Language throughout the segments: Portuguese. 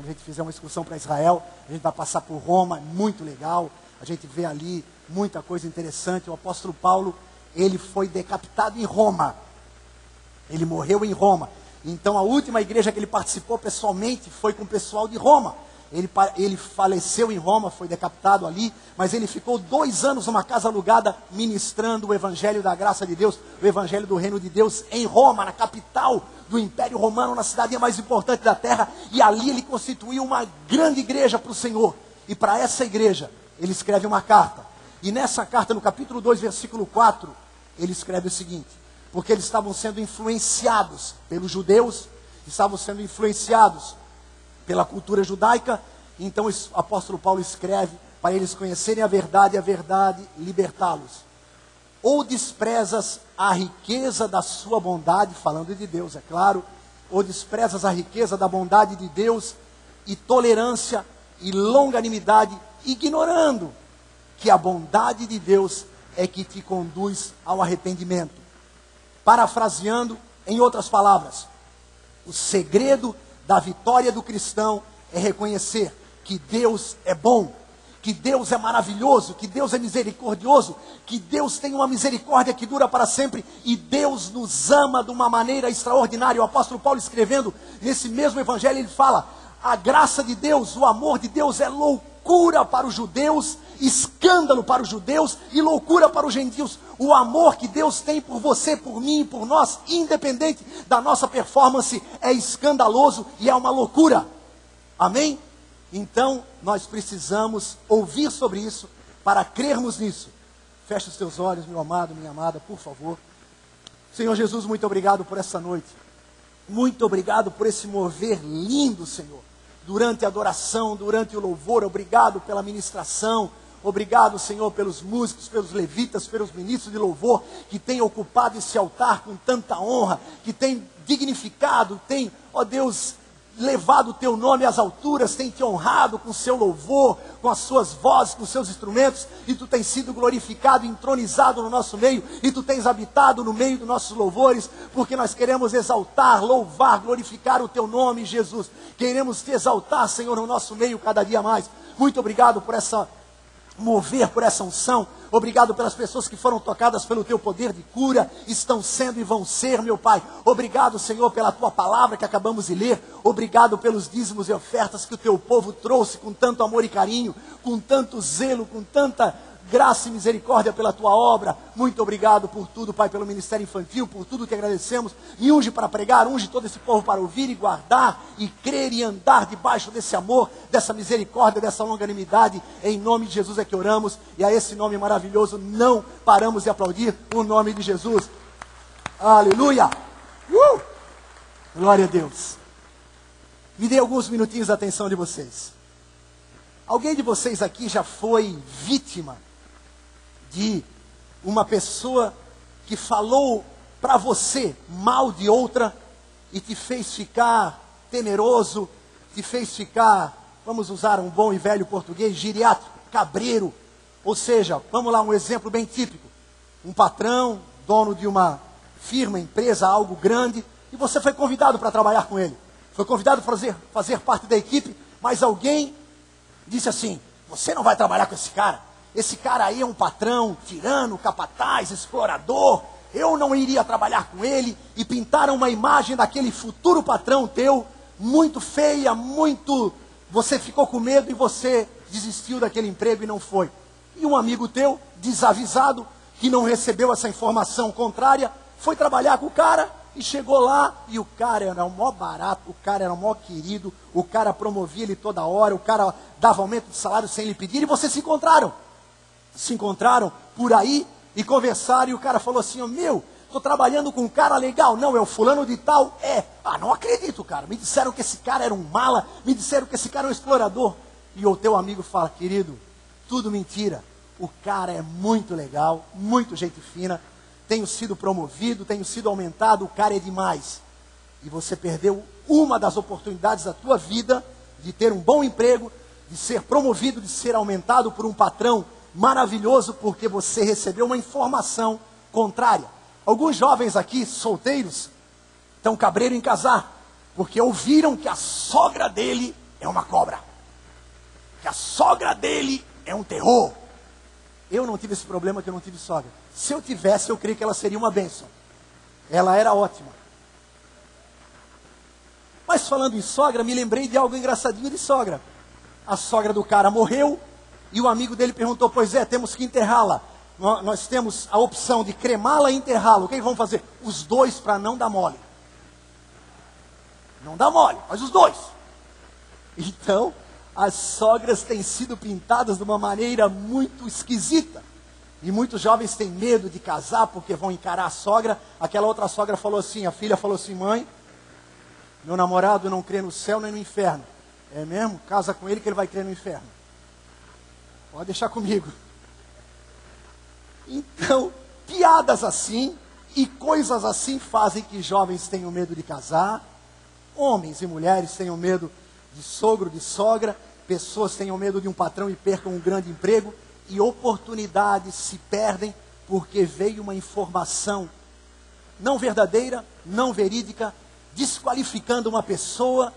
A gente fizer uma excursão para Israel, a gente vai passar por Roma, muito legal. A gente vê ali muita coisa interessante. O apóstolo Paulo, ele foi decapitado em Roma. Ele morreu em Roma. Então a última igreja que ele participou pessoalmente foi com o pessoal de Roma. Ele faleceu em Roma, foi decapitado ali, mas ele ficou 2 anos numa casa alugada, ministrando o evangelho da graça de Deus, o evangelho do reino de Deus em Roma, na capital do Império Romano, na cidade mais importante da terra, e ali ele constituiu uma grande igreja para o Senhor. E para essa igreja, ele escreve uma carta. E nessa carta, no capítulo 2, versículo 4, ele escreve o seguinte: porque eles estavam sendo influenciados pelos judeus, estavam sendo influenciados pela cultura judaica. Então o apóstolo Paulo escreve para eles conhecerem a verdade e a verdade libertá-los. Ou desprezas a riqueza da sua bondade, falando de Deus, é claro, ou desprezas a riqueza da bondade de Deus e tolerância e longanimidade, ignorando que a bondade de Deus é que te conduz ao arrependimento. Parafraseando, em outras palavras, o segredo da vitória do cristão é reconhecer que Deus é bom, que Deus é maravilhoso, que Deus é misericordioso, que Deus tem uma misericórdia que dura para sempre, e Deus nos ama de uma maneira extraordinária. O apóstolo Paulo, escrevendo nesse mesmo evangelho, ele fala: a graça de Deus, o amor de Deus é loucura para os judeus, escândalo para os judeus e loucura para os gentios. O amor que Deus tem por você, por mim e por nós, independente da nossa performance, é escandaloso e é uma loucura. Amém? Então, nós precisamos ouvir sobre isso para crermos nisso. Feche os teus olhos, meu amado, minha amada, por favor. Senhor Jesus, muito obrigado por essa noite. Muito obrigado por esse mover lindo, Senhor. Durante a adoração, durante o louvor, obrigado pela ministração. Obrigado, Senhor, pelos músicos, pelos levitas, pelos ministros de louvor que têm ocupado esse altar com tanta honra, que têm dignificado, têm, ó Deus, levado o teu nome às alturas, têm te honrado com o seu louvor, com as suas vozes, com os seus instrumentos, e tu tens sido glorificado, entronizado no nosso meio, e tu tens habitado no meio dos nossos louvores, porque nós queremos exaltar, louvar, glorificar o teu nome, Jesus. Queremos te exaltar, Senhor, no nosso meio cada dia mais. Muito obrigado por essa mover, por essa unção. Obrigado pelas pessoas que foram tocadas pelo teu poder de cura, estão sendo e vão ser, meu Pai. Obrigado, Senhor, pela tua palavra que acabamos de ler. Obrigado pelos dízimos e ofertas que o teu povo trouxe com tanto amor e carinho, com tanto zelo, com tanta graça e misericórdia pela tua obra. Muito obrigado por tudo, Pai, pelo ministério infantil, por tudo que agradecemos. E unge para pregar, unge todo esse povo para ouvir e guardar e crer e andar debaixo desse amor, dessa misericórdia, dessa longanimidade. Em nome de Jesus é que oramos, e a esse nome maravilhoso não paramos de aplaudir o nome de Jesus. Aleluia! Glória a Deus. Me dê alguns minutinhos da atenção de vocês. Alguém de vocês aqui já foi vítima de uma pessoa que falou para você mal de outra e te fez ficar temeroso, te fez ficar, vamos usar um bom e velho português, giriátrico, cabreiro? Ou seja, vamos lá, um exemplo bem típico. Um patrão, dono de uma firma, empresa, algo grande, e você foi convidado para trabalhar com ele. Foi convidado para fazer parte da equipe, mas alguém disse assim: você não vai trabalhar com esse cara. Esse cara aí é um patrão, tirano, capataz, explorador. Eu não iria trabalhar com ele. E pintaram uma imagem daquele futuro patrão teu, muito feia, muito... Você ficou com medo e você desistiu daquele emprego e não foi. E um amigo teu, desavisado, que não recebeu essa informação contrária, foi trabalhar com o cara e chegou lá, e o cara era o maior barato, o cara era o maior querido, o cara promovia ele toda hora, o cara dava aumento de salário sem lhe pedir, e vocês se encontraram por aí e conversaram, e o cara falou assim: meu, estou trabalhando com um cara legal. Não, é o fulano de tal? É. Ah, não acredito, cara, me disseram que esse cara era um mala, me disseram que esse cara é um explorador. E o teu amigo fala: querido, tudo mentira, o cara é muito legal, muito gente fina, tenho sido promovido, tenho sido aumentado, o cara é demais. E você perdeu uma das oportunidades da tua vida de ter um bom emprego, de ser promovido, de ser aumentado por um patrão maravilhoso, porque você recebeu uma informação contrária. Alguns jovens aqui, solteiros, estão cabreiro em casar, porque ouviram que a sogra dele é uma cobra. Que a sogra dele é um terror. Eu não tive esse problema, que eu não tive sogra. Se eu tivesse, eu creio que ela seria uma bênção. Ela era ótima. Mas falando em sogra, me lembrei de algo engraçadinho de sogra. A sogra do cara morreu e o amigo dele perguntou: pois é, temos que enterrá-la. Nós temos a opção de cremá-la e enterrá-la. O que vamos fazer? Os dois, para não dar mole. Não dá mole, mas os dois. Então, as sogras têm sido pintadas de uma maneira muito esquisita. E muitos jovens têm medo de casar porque vão encarar a sogra. Aquela outra sogra falou assim, a filha falou assim: mãe, meu namorado não crê no céu nem no inferno. É mesmo? Casa com ele que ele vai crer no inferno. Pode deixar comigo. Então, piadas assim e coisas assim fazem que jovens tenham medo de casar. Homens e mulheres tenham medo de sogro, de sogra. Pessoas tenham medo de um patrão e percam um grande emprego. E oportunidades se perdem porque veio uma informação não verdadeira, não verídica, desqualificando uma pessoa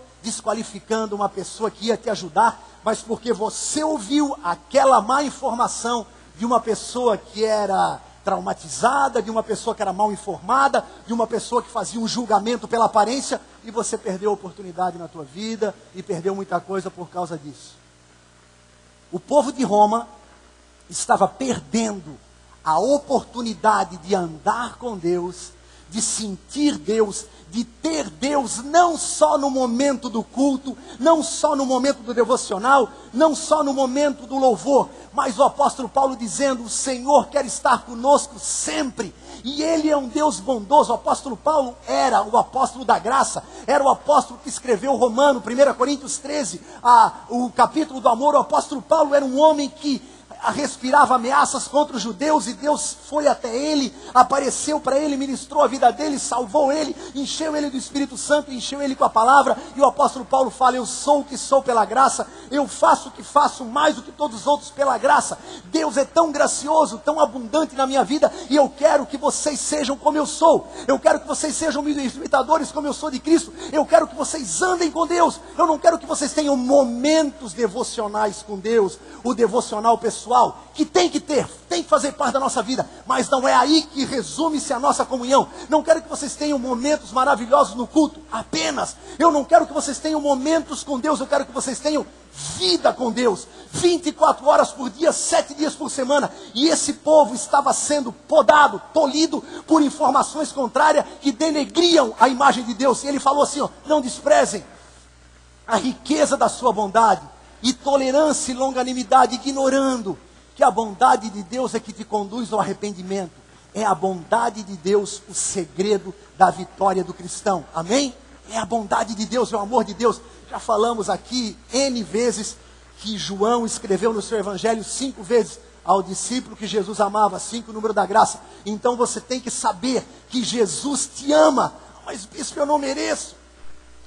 que ia te ajudar, mas porque você ouviu aquela má informação de uma pessoa que era traumatizada, de uma pessoa que era mal informada, de uma pessoa que fazia um julgamento pela aparência, e você perdeu a oportunidade na tua vida e perdeu muita coisa por causa disso. O povo de Roma estava perdendo a oportunidade de andar com Deus, de sentir Deus, de ter Deus não só no momento do culto, não só no momento do devocional, não só no momento do louvor, mas o apóstolo Paulo dizendo: o Senhor quer estar conosco sempre, e Ele é um Deus bondoso. O apóstolo Paulo era o apóstolo da graça, era o apóstolo que escreveu Romano, 1 Coríntios 13, o capítulo do amor. O apóstolo Paulo era um homem que respirava ameaças contra os judeus, e Deus foi até ele, apareceu para ele, ministrou a vida dele, salvou ele, encheu ele do Espírito Santo, encheu ele com a palavra. E o apóstolo Paulo fala: eu sou o que sou pela graça, eu faço o que faço mais do que todos os outros pela graça. Deus é tão gracioso, tão abundante na minha vida, e eu quero que vocês sejam como eu sou. Eu quero que vocês sejam imitadores como eu sou de Cristo. Eu quero que vocês andem com Deus. Eu não quero que vocês tenham momentos devocionais com Deus, o devocional pessoal, que tem que ter, tem que fazer parte da nossa vida, mas não é aí que resume-se a nossa comunhão. Não quero que vocês tenham momentos maravilhosos no culto apenas. Eu não quero que vocês tenham momentos com Deus, eu quero que vocês tenham vida com Deus, 24 horas por dia, 7 dias por semana. E esse povo estava sendo podado, tolhido por informações contrárias que denegriam a imagem de Deus. E ele falou assim: ó, não desprezem a riqueza da sua bondade e tolerância e longanimidade, ignorando que a bondade de Deus é que te conduz ao arrependimento. É a bondade de Deus o segredo da vitória do cristão. Amém? É a bondade de Deus, é o amor de Deus. Já falamos aqui N vezes que João escreveu no seu evangelho 5 vezes ao discípulo que Jesus amava, 5 o número da graça. Então você tem que saber que Jesus te ama. Mas bispo, eu não mereço.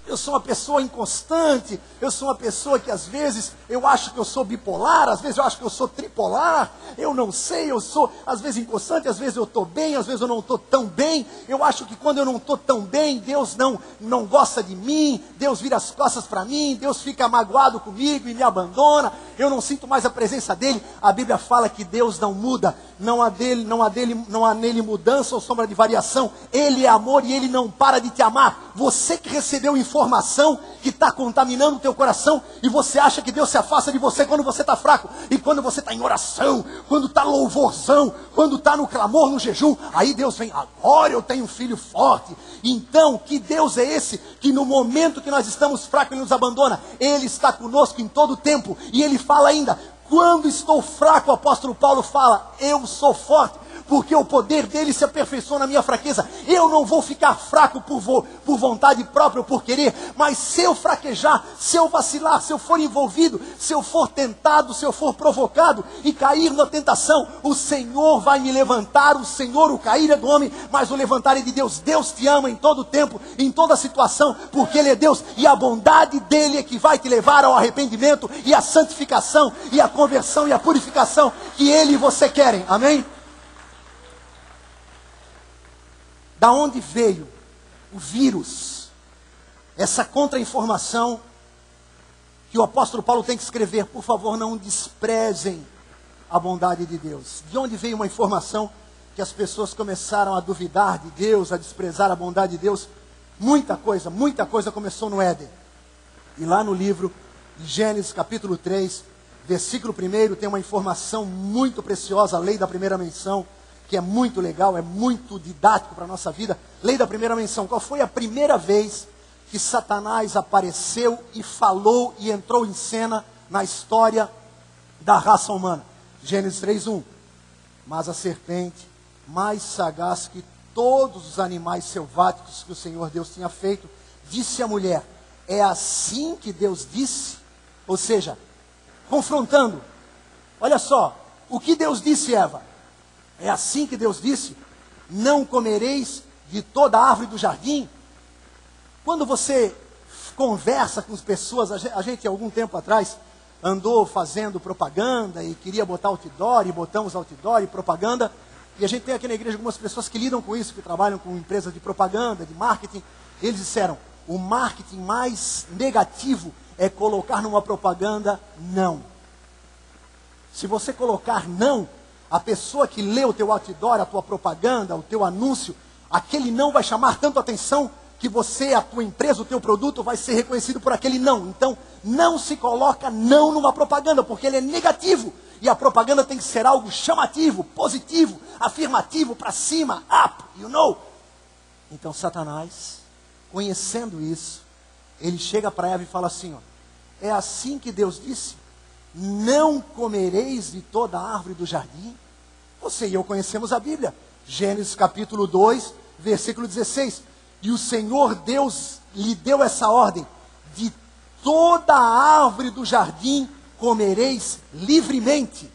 Eu sou uma pessoa inconstante, eu sou uma pessoa que às vezes eu acho que eu sou bipolar, às vezes eu acho que eu sou tripolar, eu não sei, eu sou às vezes inconstante, às vezes eu estou bem, às vezes eu não estou tão bem. Eu acho que quando eu não estou tão bem, Deus não gosta de mim, Deus vira as costas para mim, Deus fica magoado comigo e me abandona, eu não sinto mais a presença dele. A Bíblia fala que Deus não muda, não há nele mudança ou sombra de variação. Ele é amor e ele não para de te amar. Você que recebeu informação que está contaminando o teu coração, e você acha que Deus se afasta de você quando você está fraco, e quando você está em oração, quando está louvorzão, quando está no clamor, no jejum, aí Deus vem: agora eu tenho um filho forte. Então, que Deus é esse, que no momento que nós estamos fracos Ele nos abandona? Ele está conosco em todo o tempo, e Ele fala ainda: quando estou fraco, o apóstolo Paulo fala, eu sou forte, porque o poder dele se aperfeiçoa na minha fraqueza. Eu não vou ficar fraco por vontade própria ou por querer, mas se eu fraquejar, se eu vacilar, se eu for envolvido, se eu for tentado, se eu for provocado e cair na tentação, o Senhor vai me levantar. O Senhor, o cair é do homem, mas o levantar é de Deus. Deus te ama em todo tempo, em toda situação, porque Ele é Deus, e a bondade dEle é que vai te levar ao arrependimento e à santificação e à conversão e à purificação que Ele e você querem. Amém? Da onde veio o vírus, essa contra-informação que o apóstolo Paulo tem que escrever: por favor, não desprezem a bondade de Deus. De onde veio uma informação que as pessoas começaram a duvidar de Deus, a desprezar a bondade de Deus? Muita coisa começou no Éden. E lá no livro de Gênesis, capítulo 3, versículo 1, tem uma informação muito preciosa, a lei da primeira menção, que é muito legal, é muito didático para a nossa vida. Lei da primeira menção. Qual foi a primeira vez que Satanás apareceu e falou e entrou em cena na história da raça humana? Gênesis 3:1. Mas a serpente, mais sagaz que todos os animais selváticos que o Senhor Deus tinha feito, disse à mulher: é assim que Deus disse? Ou seja, confrontando. Olha só, o que Deus disse, Eva? É assim que Deus disse: não comereis de toda a árvore do jardim? Quando você conversa com as pessoas, a gente algum tempo atrás andou fazendo propaganda e queria botar outdoor, e botamos outdoor e propaganda, e a gente tem aqui na igreja algumas pessoas que lidam com isso, que trabalham com empresas de propaganda, de marketing. Eles disseram: o marketing mais negativo é colocar numa propaganda não. Se você colocar não, a pessoa que lê o teu outdoor, a tua propaganda, o teu anúncio, aquele não vai chamar tanto atenção que você, a tua empresa, o teu produto vai ser reconhecido por aquele não. Então, não se coloca não numa propaganda, porque ele é negativo. E a propaganda tem que ser algo chamativo, positivo, afirmativo, para cima, up, you know. Então, Satanás, conhecendo isso, ele chega para Eva e fala assim, ó: é assim que Deus disse: não comereis de toda a árvore do jardim? Você e eu conhecemos a Bíblia. Gênesis capítulo 2, versículo 16. E o Senhor Deus lhe deu essa ordem: de toda a árvore do jardim comereis livremente.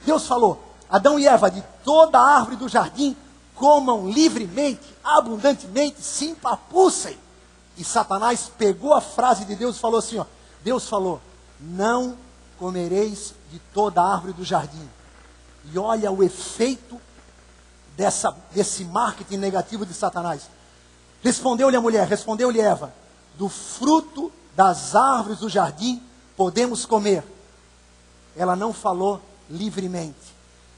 Deus falou: Adão e Eva, de toda a árvore do jardim comam livremente, abundantemente, se empapucem. E Satanás pegou a frase de Deus e falou assim, ó: Deus falou: não comereis de toda a árvore do jardim. E olha o efeito desse marketing negativo de Satanás. Respondeu-lhe a mulher, respondeu-lhe Eva: do fruto das árvores do jardim podemos comer. Ela não falou livremente.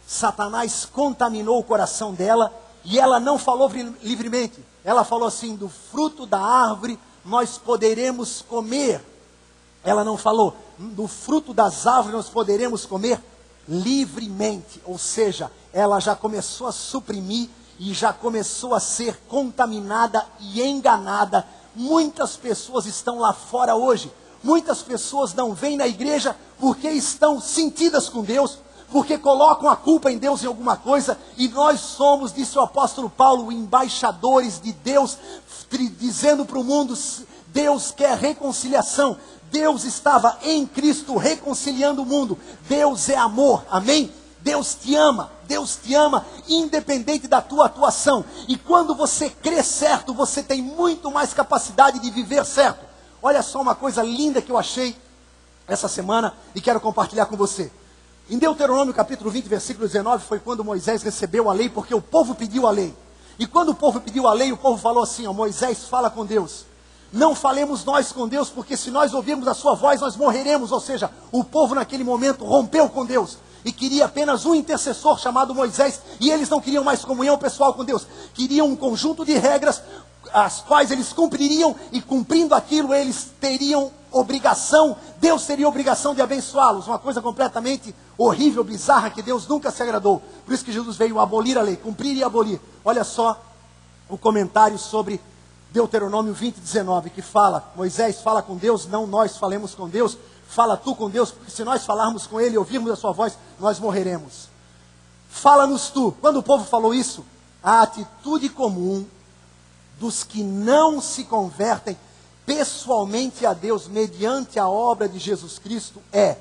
Satanás contaminou o coração dela e ela não falou livremente. Ela falou assim: do fruto da árvore nós poderemos comer. Ela não falou: do fruto das árvores nós poderemos comer livremente. Ou seja, ela já começou a suprimir e já começou a ser contaminada e enganada. Muitas pessoas estão lá fora hoje. Muitas pessoas não vêm na igreja porque estão sentidas com Deus, porque colocam a culpa em Deus em alguma coisa. E nós somos, disse o apóstolo Paulo, embaixadores de Deus, dizendo para o mundo: Deus quer reconciliação. Deus estava em Cristo reconciliando o mundo. Deus é amor, amém? Deus te ama independente da tua atuação. E quando você crê certo, você tem muito mais capacidade de viver certo. Olha só uma coisa linda que eu achei essa semana e quero compartilhar com você. Em Deuteronômio capítulo 20, versículo 19, foi quando Moisés recebeu a lei, porque o povo pediu a lei. E quando o povo pediu a lei, o povo falou assim, ó: Moisés, fala com Deus. Não falemos nós com Deus, porque se nós ouvirmos a sua voz, nós morreremos. Ou seja, o povo naquele momento rompeu com Deus e queria apenas um intercessor chamado Moisés, e eles não queriam mais comunhão pessoal com Deus, queriam um conjunto de regras, as quais eles cumpririam, e cumprindo aquilo eles teriam obrigação, Deus teria obrigação de abençoá-los. Uma coisa completamente horrível, bizarra, que Deus nunca se agradou. Por isso que Jesus veio abolir a lei, cumprir e abolir. Olha só o comentário sobre Deuteronômio 20, 19, que fala: Moisés, fala com Deus, não nós falemos com Deus. Fala tu com Deus, porque se nós falarmos com Ele e ouvirmos a sua voz, nós morreremos. Fala-nos tu. Quando o povo falou isso, a atitude comum dos que não se convertem pessoalmente a Deus mediante a obra de Jesus Cristo é: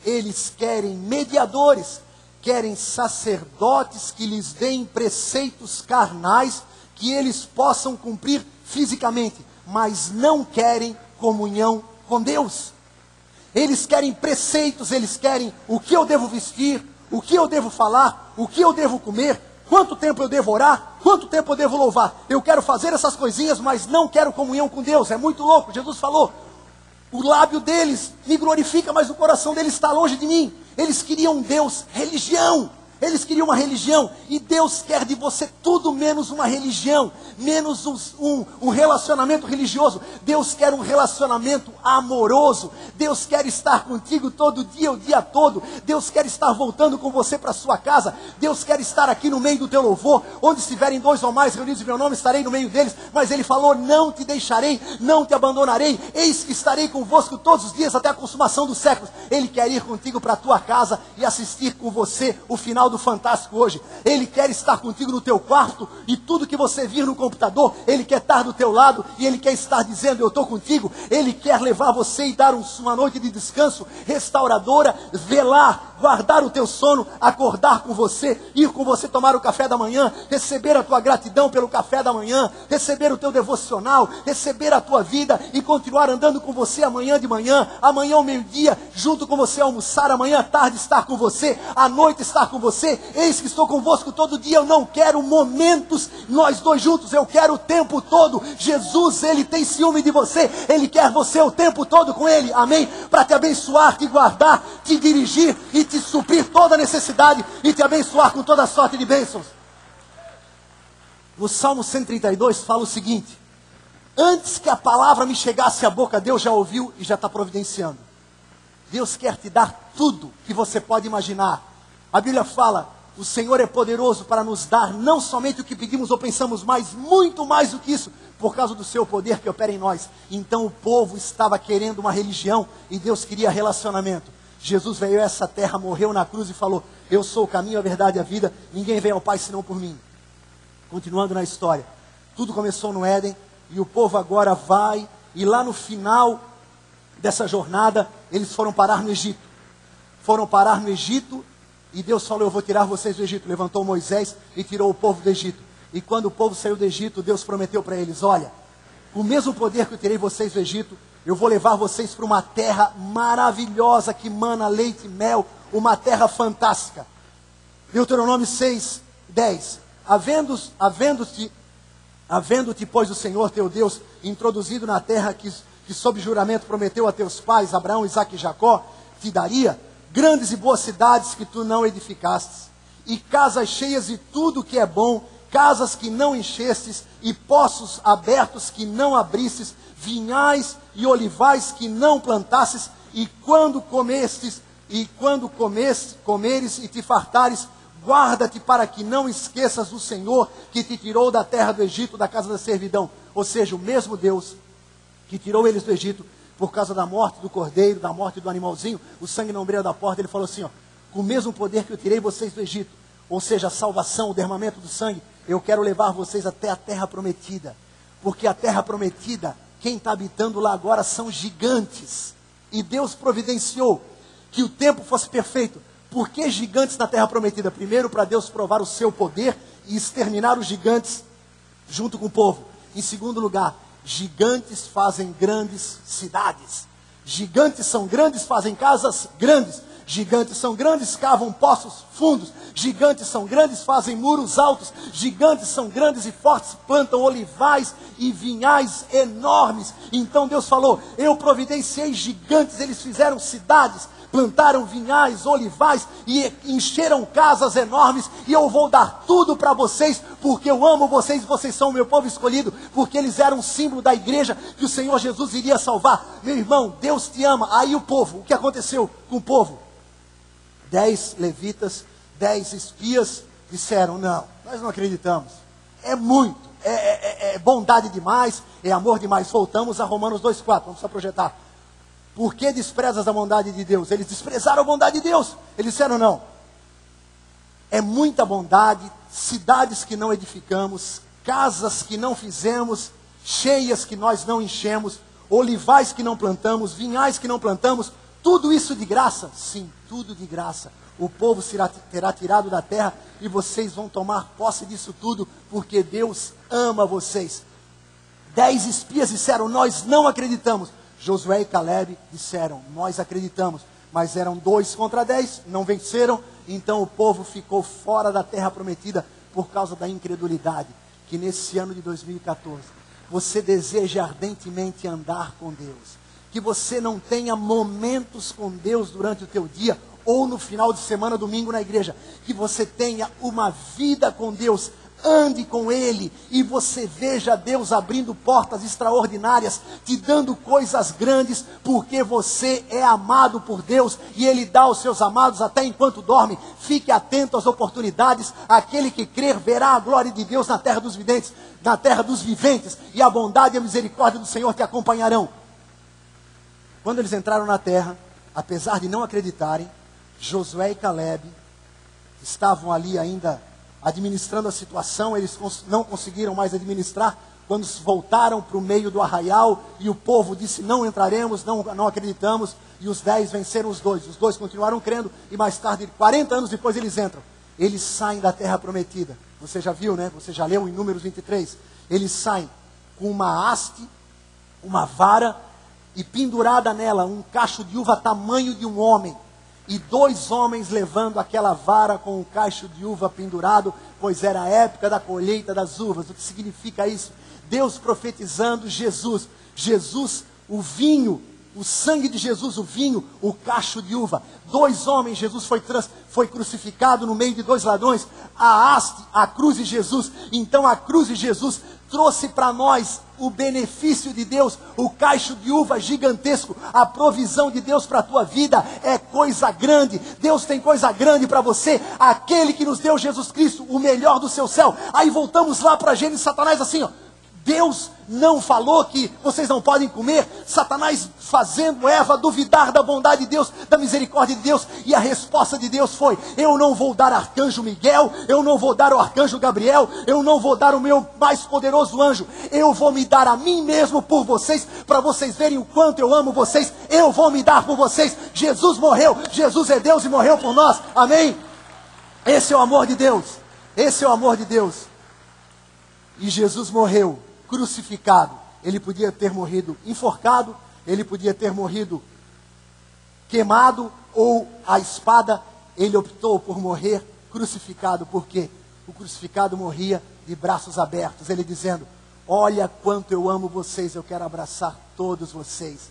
eles querem mediadores, querem sacerdotes que lhes deem preceitos carnais que eles possam cumprir fisicamente, mas não querem comunhão com Deus. Eles querem preceitos, eles querem o que eu devo vestir, o que eu devo falar, o que eu devo comer, quanto tempo eu devo orar, quanto tempo eu devo louvar. Eu quero fazer essas coisinhas, mas não quero comunhão com Deus. É muito louco. Jesus falou: O lábio deles me glorifica, mas o coração deles está longe de mim. Eles queriam um Deus, religião. Eles queriam uma religião, e Deus quer de você tudo menos uma religião, menos um relacionamento religioso. Deus quer um relacionamento amoroso. Deus quer estar contigo todo dia, o dia todo. Deus quer estar voltando com você para sua casa. Deus quer estar aqui no meio do teu louvor. Onde estiverem 2 ou mais reunidos em meu nome, estarei no meio deles. Mas Ele falou, não te deixarei, não te abandonarei. Eis que estarei convosco todos os dias até a consumação dos séculos. Ele quer ir contigo para a tua casa e assistir com você o final do Fantástico hoje. Ele quer estar contigo no teu quarto, e tudo que você vir no computador, Ele quer estar do teu lado, e Ele quer estar dizendo, eu estou contigo. Ele quer levar você e dar uma noite de descanso restauradora, velar, guardar o teu sono, acordar com você, ir com você tomar o café da manhã, receber a tua gratidão pelo café da manhã, receber o teu devocional, receber a tua vida e continuar andando com você amanhã de manhã, amanhã ao meio-dia, junto com você almoçar, amanhã à tarde estar com você, à noite estar com você. Eis que estou convosco todo dia. Eu não quero momentos nós dois juntos, eu quero o tempo todo. Jesus, Ele tem ciúme de você, Ele quer você o tempo todo com Ele, amém? Para te abençoar, te guardar, te dirigir e te suprir toda necessidade e te abençoar com toda sorte de bênçãos. O Salmo 132 fala o seguinte: antes que a palavra me chegasse à boca, Deus já ouviu e já está providenciando. Deus quer te dar tudo que você pode imaginar. A Bíblia fala, o Senhor é poderoso para nos dar não somente o que pedimos ou pensamos, mas muito mais do que isso, por causa do seu poder que opera em nós. Então o povo estava querendo uma religião e Deus queria relacionamento. Jesus veio a essa terra, morreu na cruz e falou, eu sou o caminho, a verdade e a vida, ninguém vem ao Pai senão por mim. Continuando na história, tudo começou no Éden, e o povo agora vai, e lá no final dessa jornada, eles foram parar no Egito. Foram parar no Egito, e Deus falou, eu vou tirar vocês do Egito. Levantou Moisés e tirou o povo do Egito. E quando o povo saiu do Egito, Deus prometeu para eles, olha, com o mesmo poder que eu tirei vocês do Egito, eu vou levar vocês para uma terra maravilhosa, que mana leite e mel, uma terra fantástica. Deuteronômio 6, 10. Havendo-te, pois, o Senhor teu Deus introduzido na terra que sob juramento prometeu a teus pais, Abraão, Isaque e Jacó, te daria grandes e boas cidades que tu não edificastes, e casas cheias de tudo que é bom, casas que não enchestes, e poços abertos que não abristes, vinhais e olivais que não plantastes, e quando comeres e te fartares, guarda-te para que não esqueças do Senhor que te tirou da terra do Egito, da casa da servidão. Ou seja, o mesmo Deus que tirou eles do Egito, por causa da morte do cordeiro, da morte do animalzinho, o sangue na ombreira da porta, Ele falou assim, ó, com o mesmo poder que eu tirei vocês do Egito, ou seja, a salvação, o derramamento do sangue, eu quero levar vocês até a terra prometida, porque a terra prometida, quem está habitando lá agora são gigantes, e Deus providenciou que o tempo fosse perfeito. Por que gigantes na terra prometida? Primeiro, para Deus provar o seu poder e exterminar os gigantes junto com o povo. Em segundo lugar, gigantes fazem grandes cidades. Gigantes são grandes, fazem casas grandes. Gigantes são grandes, cavam poços fundos. Gigantes são grandes, fazem muros altos. Gigantes são grandes e fortes, plantam olivais e vinhais enormes. Então Deus falou, eu providenciei gigantes, eles fizeram cidades, plantaram vinhais, olivais e encheram casas enormes, e eu vou dar tudo para vocês, porque eu amo vocês, vocês são o meu povo escolhido, porque eles eram um símbolo da igreja que o Senhor Jesus iria salvar. Meu irmão, Deus te ama. Aí o povo, o que aconteceu com o povo? 10 levitas, 10 espias disseram, não, nós não acreditamos, é muito, é bondade demais, é amor demais. Voltamos a Romanos 2,4, vamos só projetar. Por que desprezas a bondade de Deus? Eles desprezaram a bondade de Deus. Eles disseram não. É muita bondade, cidades que não edificamos, casas que não fizemos, cheias que nós não enchemos, olivais que não plantamos, vinhais que não plantamos, tudo isso de graça? Sim, tudo de graça. O povo terá tirado da terra e vocês vão tomar posse disso tudo, porque Deus ama vocês. 10 espias disseram, nós não acreditamos. Josué e Caleb disseram, nós acreditamos, mas eram 2 contra 10, não venceram, então o povo ficou fora da terra prometida por causa da incredulidade. Que nesse ano de 2014, você deseja ardentemente andar com Deus, que você não tenha momentos com Deus durante o teu dia, ou no final de semana, domingo na igreja, que você tenha uma vida com Deus, ande com Ele, e você veja Deus abrindo portas extraordinárias, te dando coisas grandes, porque você é amado por Deus, e Ele dá aos seus amados até enquanto dorme. Fique atento às oportunidades, aquele que crer verá a glória de Deus na terra dos viventes, e a bondade e a misericórdia do Senhor te acompanharão. Quando eles entraram na terra, apesar de não acreditarem, Josué e Caleb estavam ali ainda administrando a situação. Eles não conseguiram mais administrar, quando voltaram para o meio do arraial, e o povo disse: não entraremos, não acreditamos, e os 10 venceram os dois continuaram crendo, e mais tarde, 40 anos depois, eles entram, eles saem da terra prometida. Você já viu, né? Você já leu em Números 23, eles saem com uma haste, uma vara, e pendurada nela um cacho de uva tamanho de um homem, e 2 homens levando aquela vara com um cacho de uva pendurado, pois era a época da colheita das uvas. O que significa isso? Deus profetizando Jesus, o vinho, o sangue de Jesus, o vinho, o cacho de uva. 2 homens, Jesus foi crucificado no meio de 2 ladrões, a haste, a cruz de Jesus. Então a cruz de Jesus trouxe para nós o benefício de Deus, o cacho de uva gigantesco, a provisão de Deus para a tua vida é coisa grande. Deus tem coisa grande para você, aquele que nos deu Jesus Cristo, o melhor do seu céu. Aí voltamos lá para Gênesis, Satanás assim, ó: Deus não falou que vocês não podem comer? Satanás fazendo Eva duvidar da bondade de Deus, da misericórdia de Deus, e a resposta de Deus foi: eu não vou dar arcanjo Miguel, eu não vou dar o arcanjo Gabriel, eu não vou dar o meu mais poderoso anjo, eu vou me dar a mim mesmo por vocês, para vocês verem o quanto eu amo vocês. Eu vou me dar por vocês. Jesus morreu, Jesus é Deus e morreu por nós, amém? Esse é o amor de Deus, esse é o amor de Deus. E Jesus morreu crucificado. Ele podia ter morrido enforcado, ele podia ter morrido queimado, ou a espada. Ele optou por morrer crucificado, porque o crucificado morria de braços abertos, ele dizendo: olha quanto eu amo vocês, eu quero abraçar todos vocês.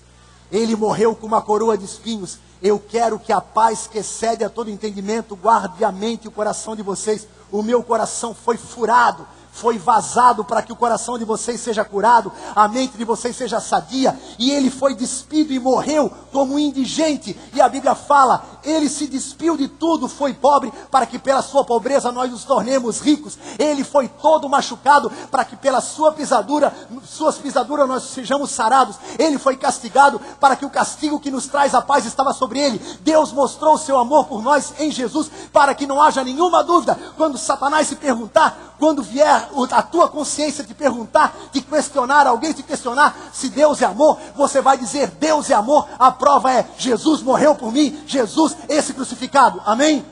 Ele morreu com uma coroa de espinhos. Eu quero que a paz que excede a todo entendimento guarde a mente e o coração de vocês. O meu coração foi furado, foi vazado para que o coração de vocês seja curado, a mente de vocês seja sadia. E ele foi despido e morreu como um indigente. E a Bíblia fala: ele se despiu de tudo, foi pobre, para que pela sua pobreza nós nos tornemos ricos. Ele foi todo machucado, para que pela suas pisaduras nós sejamos sarados. Ele foi castigado, para que o castigo que nos traz a paz estava sobre ele. Deus mostrou o seu amor por nós em Jesus, para que não haja nenhuma dúvida. Quando Satanás se perguntar, quando vier a tua consciência te perguntar, te questionar, alguém te questionar se Deus é amor, você vai dizer: Deus é amor. A prova é: Jesus morreu por mim, Jesus, esse crucificado, amém?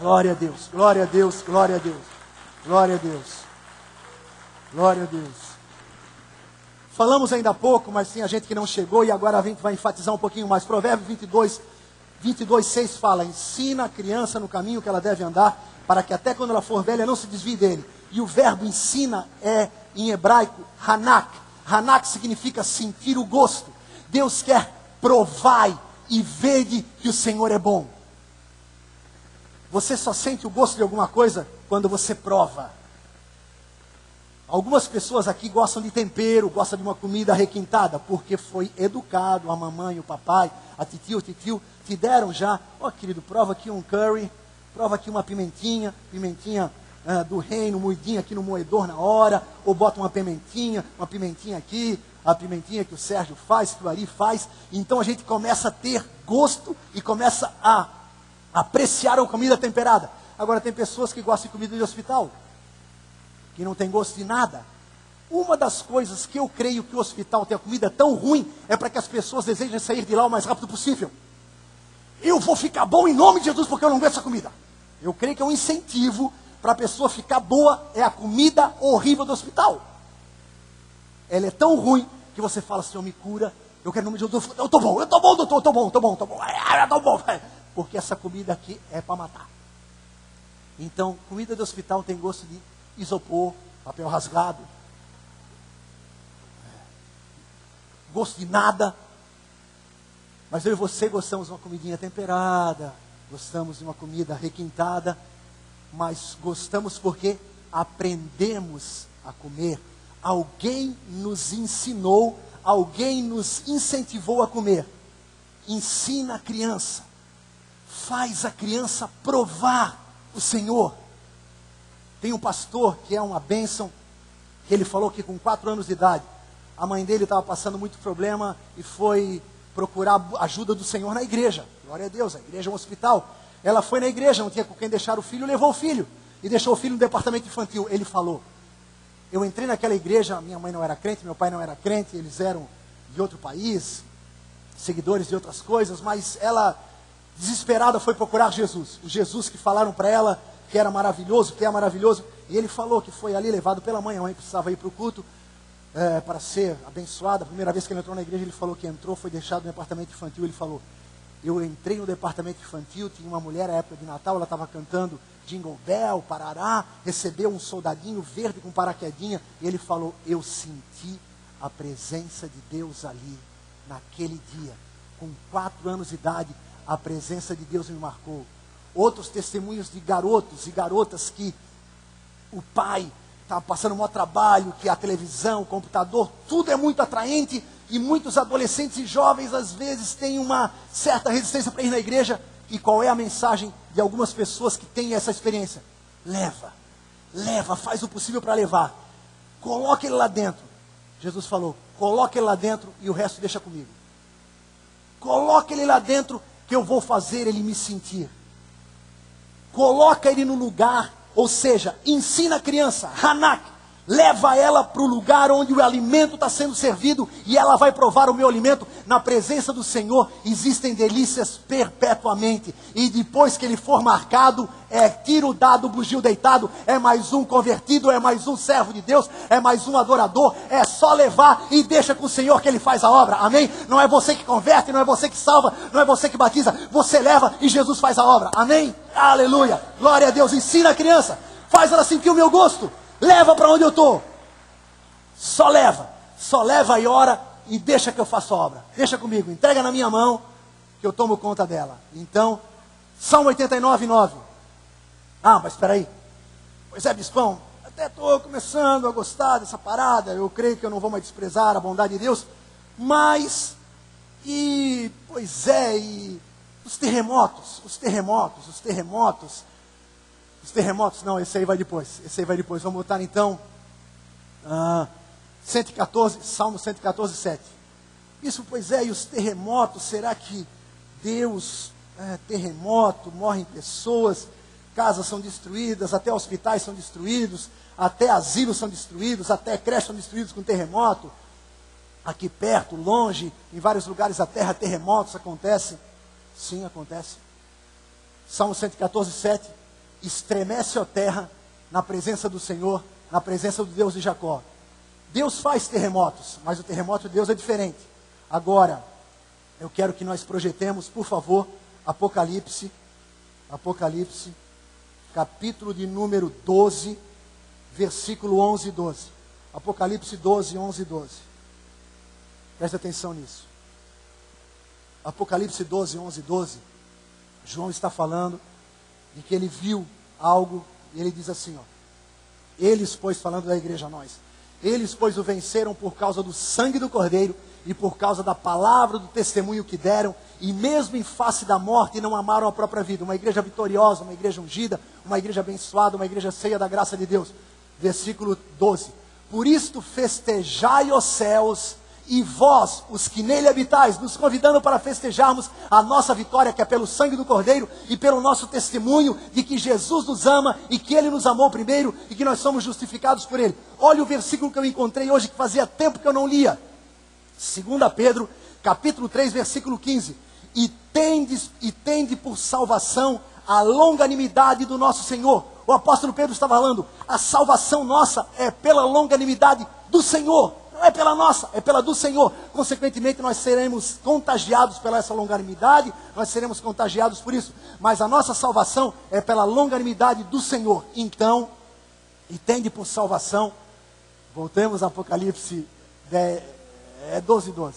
Glória a Deus, glória a Deus, glória a Deus, glória a Deus, glória a Deus. Falamos ainda há pouco, mas tem a gente que não chegou, e agora a gente vai enfatizar um pouquinho mais. Provérbios 22:6 fala: ensina a criança no caminho que ela deve andar, para que até quando ela for velha não se desvie dele. E o verbo ensina é, em hebraico, hanak. Hanak significa sentir o gosto. Deus quer: provai e vede que o Senhor é bom. Você só sente o gosto de alguma coisa quando você prova. Algumas pessoas aqui gostam de tempero, gostam de uma comida requintada, porque foi educado, a mamãe, o papai, a titia, o titio, te deram já: ó, querido, prova aqui um curry, prova aqui uma pimentinha do reino, moidinha aqui no moedor na hora, ou bota uma pimentinha aqui, a pimentinha que o Sérgio faz, que o Ari faz. Então a gente começa a ter gosto e começa a apreciar a comida temperada. Agora tem pessoas que gostam de comida de hospital, que não tem gosto de nada. Uma das coisas que eu creio que o hospital tem a comida tão ruim, é para que as pessoas desejem sair de lá o mais rápido possível. Eu vou ficar bom em nome de Jesus, porque eu não aguento essa comida. Eu creio que é um incentivo para a pessoa ficar boa, é a comida horrível do hospital. Ela é tão ruim que você fala: Senhor, me cura, eu quero em nome de Jesus, eu estou bom, doutor, estou bom. Porque essa comida aqui é para matar. Então, comida do hospital tem gosto de isopor, papel rasgado, gosto de nada. Mas eu e você gostamos de uma comidinha temperada, gostamos de uma comida requintada, mas gostamos porque aprendemos a comer. Alguém nos ensinou, alguém nos incentivou a comer. Ensina a criança, faz a criança provar o Senhor. Tem um pastor que é uma bênção, que ele falou que com 4 anos de idade, a mãe dele estava passando muito problema e foi procurar ajuda do Senhor na igreja. Glória a Deus, a igreja é um hospital. Ela foi na igreja, não tinha com quem deixar o filho, levou o filho e deixou o filho no departamento infantil. Ele falou: eu entrei naquela igreja, minha mãe não era crente, meu pai não era crente, eles eram de outro país, seguidores de outras coisas, mas ela, desesperada, foi procurar Jesus. O Jesus que falaram para ela que era maravilhoso, que é maravilhoso. E ele falou que foi ali levado pela mãe. A mãe precisava ir para o culto para ser abençoada. A primeira vez que ele entrou na igreja, ele falou que entrou, foi deixado no departamento infantil. Ele falou: eu entrei no departamento infantil, tinha uma mulher à época de Natal, ela estava cantando Jingle Bell, Parará, recebeu um soldadinho verde com paraquedinha, e ele falou: eu senti a presença de Deus ali, naquele dia, com 4 anos de idade, a presença de Deus me marcou. Outros testemunhos de garotos e garotas que o pai estava passando um maior trabalho, que a televisão, o computador, tudo é muito atraente, e muitos adolescentes e jovens às vezes têm uma certa resistência para ir na igreja. E qual é a mensagem de algumas pessoas que têm essa experiência? Leva, faz o possível para levar. Coloca ele lá dentro. Jesus falou: coloca ele lá dentro e o resto deixa comigo. Coloca ele lá dentro que eu vou fazer ele me sentir. Coloca ele no lugar, ou seja, ensina a criança, Hanak, leva ela para o lugar onde o alimento está sendo servido, e ela vai provar o meu alimento. Na presença do Senhor existem delícias perpetuamente, e depois que ele for marcado, é tiro dado, bugio deitado, é mais um convertido, é mais um servo de Deus, é mais um adorador. É só levar e deixa com o Senhor que ele faz a obra, amém? Não é você que converte, não é você que salva, não é você que batiza, você leva e Jesus faz a obra, amém? Aleluia, glória a Deus. Ensina a criança, faz ela sentir o meu gosto, leva para onde eu estou, só leva e ora, e deixa que eu faça a obra, deixa comigo, entrega na minha mão, que eu tomo conta dela. Então, Salmo 89, 9. Ah, mas espera aí, pois é, bispão, até estou começando a gostar dessa parada, eu creio que eu não vou mais desprezar a bondade de Deus, mas, e os terremotos, não, esse aí vai depois, vamos botar então, 114, Salmo 114, 7. Isso, e os terremotos, será que Deus, terremoto, morrem pessoas, casas são destruídas, até hospitais são destruídos, até asilos são destruídos, até creches são destruídos com terremoto, aqui perto, longe, em vários lugares da terra, terremotos acontecem? Sim, acontece. Salmo 114, 7, estremece a terra na presença do Senhor, na presença do Deus de Jacó. Deus faz terremotos, mas o terremoto de Deus é diferente. Agora, eu quero que nós projetemos, por favor, Apocalipse, capítulo de número 12, versículo 11 e 12. Apocalipse 12, 11 e 12. Preste atenção nisso. Apocalipse 12, 11 e 12. João está falando de que ele viu algo, e ele diz assim, eles, pois, falando da igreja, nós, eles, pois, o venceram por causa do sangue do Cordeiro e por causa da palavra do testemunho que deram, e mesmo em face da morte não amaram a própria vida. Uma igreja vitoriosa, uma igreja ungida, uma igreja abençoada, uma igreja cheia da graça de Deus. Versículo 12. Por isto festejai os céus, e vós, os que nele habitais, nos convidando para festejarmos a nossa vitória, que é pelo sangue do Cordeiro e pelo nosso testemunho de que Jesus nos ama e que ele nos amou primeiro e que nós somos justificados por ele. Olha o versículo que eu encontrei hoje, que fazia tempo que eu não lia. 2 Pedro, capítulo 3, versículo 15. E tende por salvação a longanimidade do nosso Senhor. O apóstolo Pedro estava falando, a salvação nossa é pela longanimidade do Senhor. Não é pela nossa, é pela do Senhor. Consequentemente, nós seremos contagiados pela essa longanimidade, nós seremos contagiados por isso. Mas a nossa salvação é pela longanimidade do Senhor. Então, e tende por salvação, voltemos a Apocalipse 12, 12.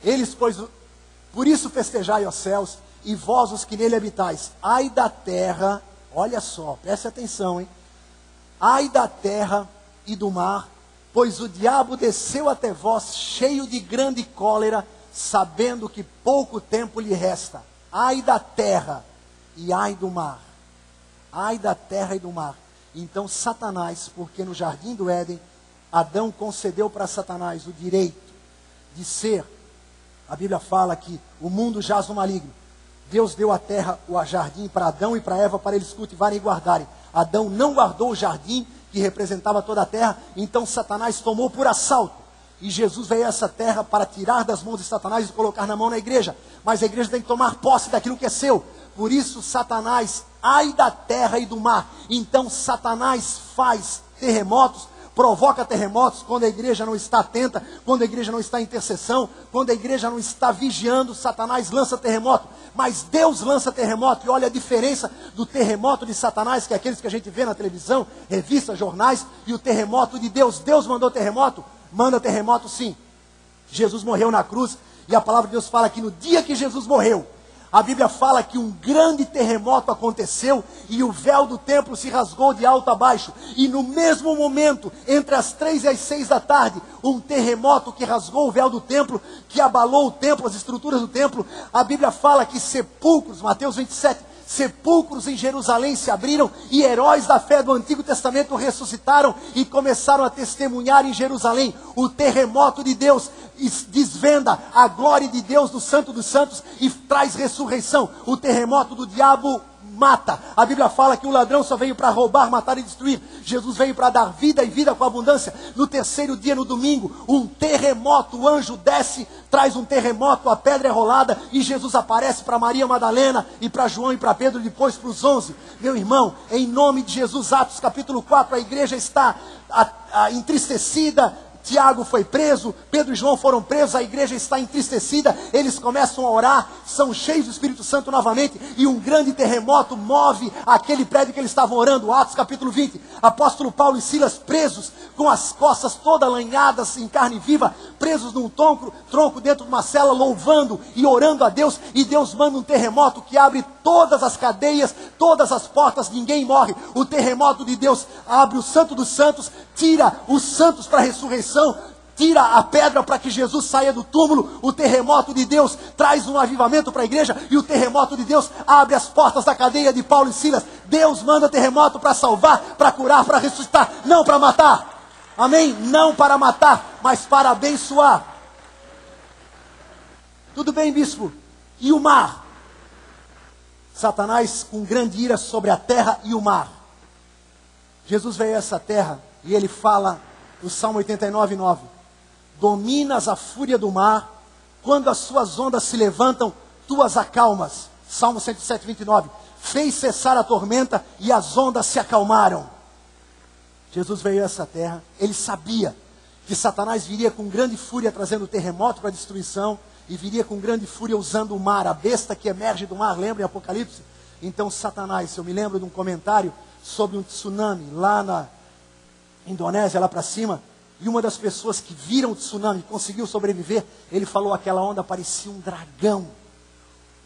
Eles, pois, Por isso festejai, ó céus, e vós os que nele habitais. Ai da terra, olha só, preste atenção, hein? Ai da terra e do mar, pois o diabo desceu até vós, cheio de grande cólera, sabendo que pouco tempo lhe resta. Ai da terra e ai do mar. Ai da terra e do mar. Então Satanás, porque no jardim do Éden, Adão concedeu para Satanás o direito de ser, a Bíblia fala que o mundo jaz no maligno. Deus deu a terra, o jardim para Adão e para Eva, para eles cultivarem e guardarem. Adão não guardou o jardim, que representava toda a terra, então Satanás tomou por assalto. E Jesus veio a essa terra para tirar das mãos de Satanás e colocar na mão da igreja. Mas a igreja tem que tomar posse daquilo que é seu. Por isso Satanás, ai da terra e do mar. Então Satanás faz terremotos, provoca terremotos quando a igreja não está atenta, quando a igreja não está em intercessão, quando a igreja não está vigiando, Satanás lança terremoto. Mas Deus lança terremoto, e olha a diferença do terremoto de Satanás, que é aqueles que a gente vê na televisão, revistas, jornais, e o terremoto de Deus. Deus mandou terremoto? Manda terremoto sim. Jesus morreu na cruz, e a palavra de Deus fala que no dia que Jesus morreu, a Bíblia fala que um grande terremoto aconteceu e o véu do templo se rasgou de alto a baixo. E no mesmo momento, entre as 3 e as 6 da tarde, um terremoto que rasgou o véu do templo, que abalou o templo, as estruturas do templo. A Bíblia fala que sepulcros, Mateus 27, sepulcros em Jerusalém se abriram e heróis da fé do Antigo Testamento ressuscitaram e começaram a testemunhar em Jerusalém. O terremoto de Deus desvenda a glória de Deus, do Santo dos Santos, e traz ressurreição. O terremoto do diabo mata. A Bíblia fala que o ladrão só veio para roubar, matar e destruir. Jesus veio para dar vida e vida com abundância. No terceiro dia, no domingo, um terremoto, o anjo desce, traz um terremoto, a pedra é rolada, e Jesus aparece para Maria Madalena, e para João e para Pedro, depois para os 11. Meu irmão, em nome de Jesus, Atos capítulo 4, a igreja está entristecida. Tiago foi preso, Pedro e João foram presos, a igreja está entristecida, eles começam a orar, são cheios do Espírito Santo novamente, e um grande terremoto move aquele prédio que eles estavam orando. Atos capítulo 20, apóstolo Paulo e Silas presos, com as costas todas lanhadas em carne viva, presos num tronco dentro de uma cela, louvando e orando a Deus, e Deus manda um terremoto que abre todas as cadeias, todas as portas, ninguém morre. O terremoto de Deus abre o Santo dos Santos, tira os santos para a ressurreição, tira a pedra para que Jesus saia do túmulo. O terremoto de Deus traz um avivamento para a igreja, e o terremoto de Deus abre as portas da cadeia de Paulo e Silas. Deus manda terremoto para salvar, para curar, para ressuscitar, não para matar. Amém? Não para matar, mas para abençoar. Tudo bem, bispo? E o mar? Satanás com grande ira sobre a terra e o mar. Jesus veio a essa terra e ele fala no Salmo 89:9: dominas a fúria do mar, quando as suas ondas se levantam, tu as acalmas. Salmo 107:29: fez cessar a tormenta e as ondas se acalmaram. Jesus veio a essa terra, ele sabia que Satanás viria com grande fúria trazendo terremoto para destruição, e viria com grande fúria usando o mar, a besta que emerge do mar, lembra em Apocalipse? Então Satanás, eu me lembro de um comentário sobre um tsunami lá na Indonésia, lá para cima, e uma das pessoas que viram o tsunami, conseguiu sobreviver, ele falou: aquela onda parecia um dragão,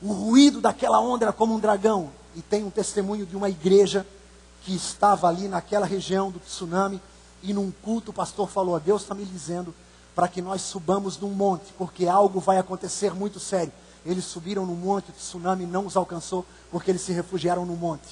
o ruído daquela onda era como um dragão. E tem um testemunho de uma igreja que estava ali naquela região do tsunami, e num culto o pastor falou: Deus está me dizendo para que nós subamos num monte, porque algo vai acontecer muito sério. Eles subiram no monte, o tsunami não os alcançou, porque eles se refugiaram no monte.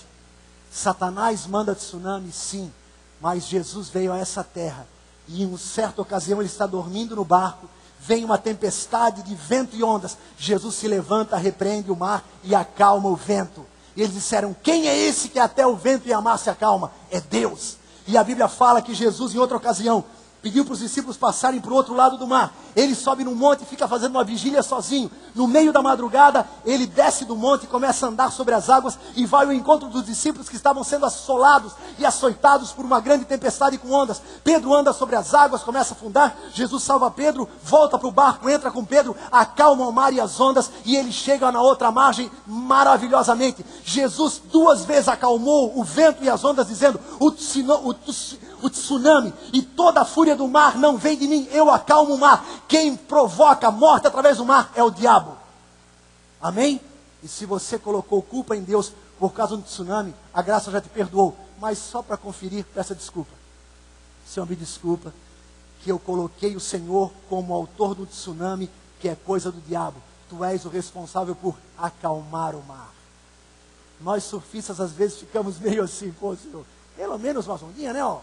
Satanás manda tsunami, sim, mas Jesus veio a essa terra, e em uma certa ocasião ele está dormindo no barco, vem uma tempestade de vento e ondas, Jesus se levanta, repreende o mar e acalma o vento. E eles disseram: quem é esse que até o vento e a mar se acalma? É Deus. E a Bíblia fala que Jesus, em outra ocasião, pediu para os discípulos passarem para o outro lado do mar. Ele sobe num monte e fica fazendo uma vigília sozinho. No meio da madrugada, ele desce do monte e começa a andar sobre as águas, e vai ao encontro dos discípulos que estavam sendo assolados e açoitados por uma grande tempestade com ondas. Pedro anda sobre as águas, começa a afundar. Jesus salva Pedro, volta para o barco, entra com Pedro, acalma o mar e as ondas, e ele chega na outra margem maravilhosamente. Jesus 2 vezes acalmou o vento e as ondas, dizendo: o tsunami e toda a fúria do mar não vem de mim, eu acalmo o mar. Quem provoca a morte através do mar é o diabo. Amém? E se você colocou culpa em Deus por causa do tsunami, a graça já te perdoou. Mas só para conferir, peça desculpa. Senhor, me desculpa que eu coloquei o Senhor como autor do tsunami, que é coisa do diabo. Tu és o responsável por acalmar o mar. Nós surfistas às vezes ficamos meio assim, pô, Senhor, pelo menos uma ondinha, né? Ó.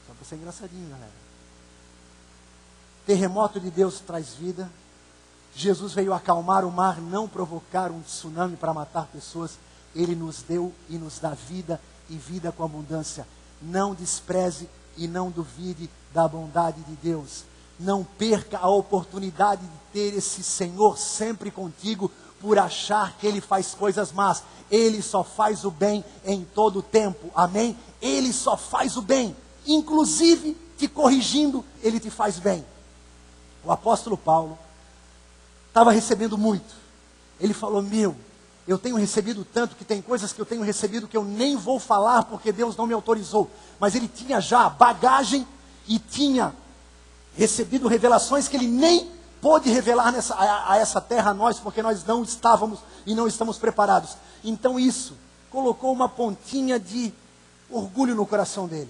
Só para ser engraçadinho, galera. Terremoto de Deus traz vida. Jesus veio acalmar o mar, não provocar um tsunami para matar pessoas. Ele nos deu e nos dá vida, e vida com abundância. Não despreze e não duvide da bondade de Deus. Não perca a oportunidade de ter esse Senhor sempre contigo, por achar que Ele faz coisas más. Ele só faz o bem em todo o tempo. Amém? Ele só faz o bem. Inclusive, te corrigindo, Ele te faz bem. O apóstolo Paulo estava recebendo muito. Ele falou, eu tenho recebido tanto, que tem coisas que eu tenho recebido que eu nem vou falar, porque Deus não me autorizou. Mas ele tinha já bagagem e tinha recebido revelações que ele nem pôde revelar a essa terra a nós, porque nós não estávamos e não estamos preparados. Então isso colocou uma pontinha de orgulho no coração dele.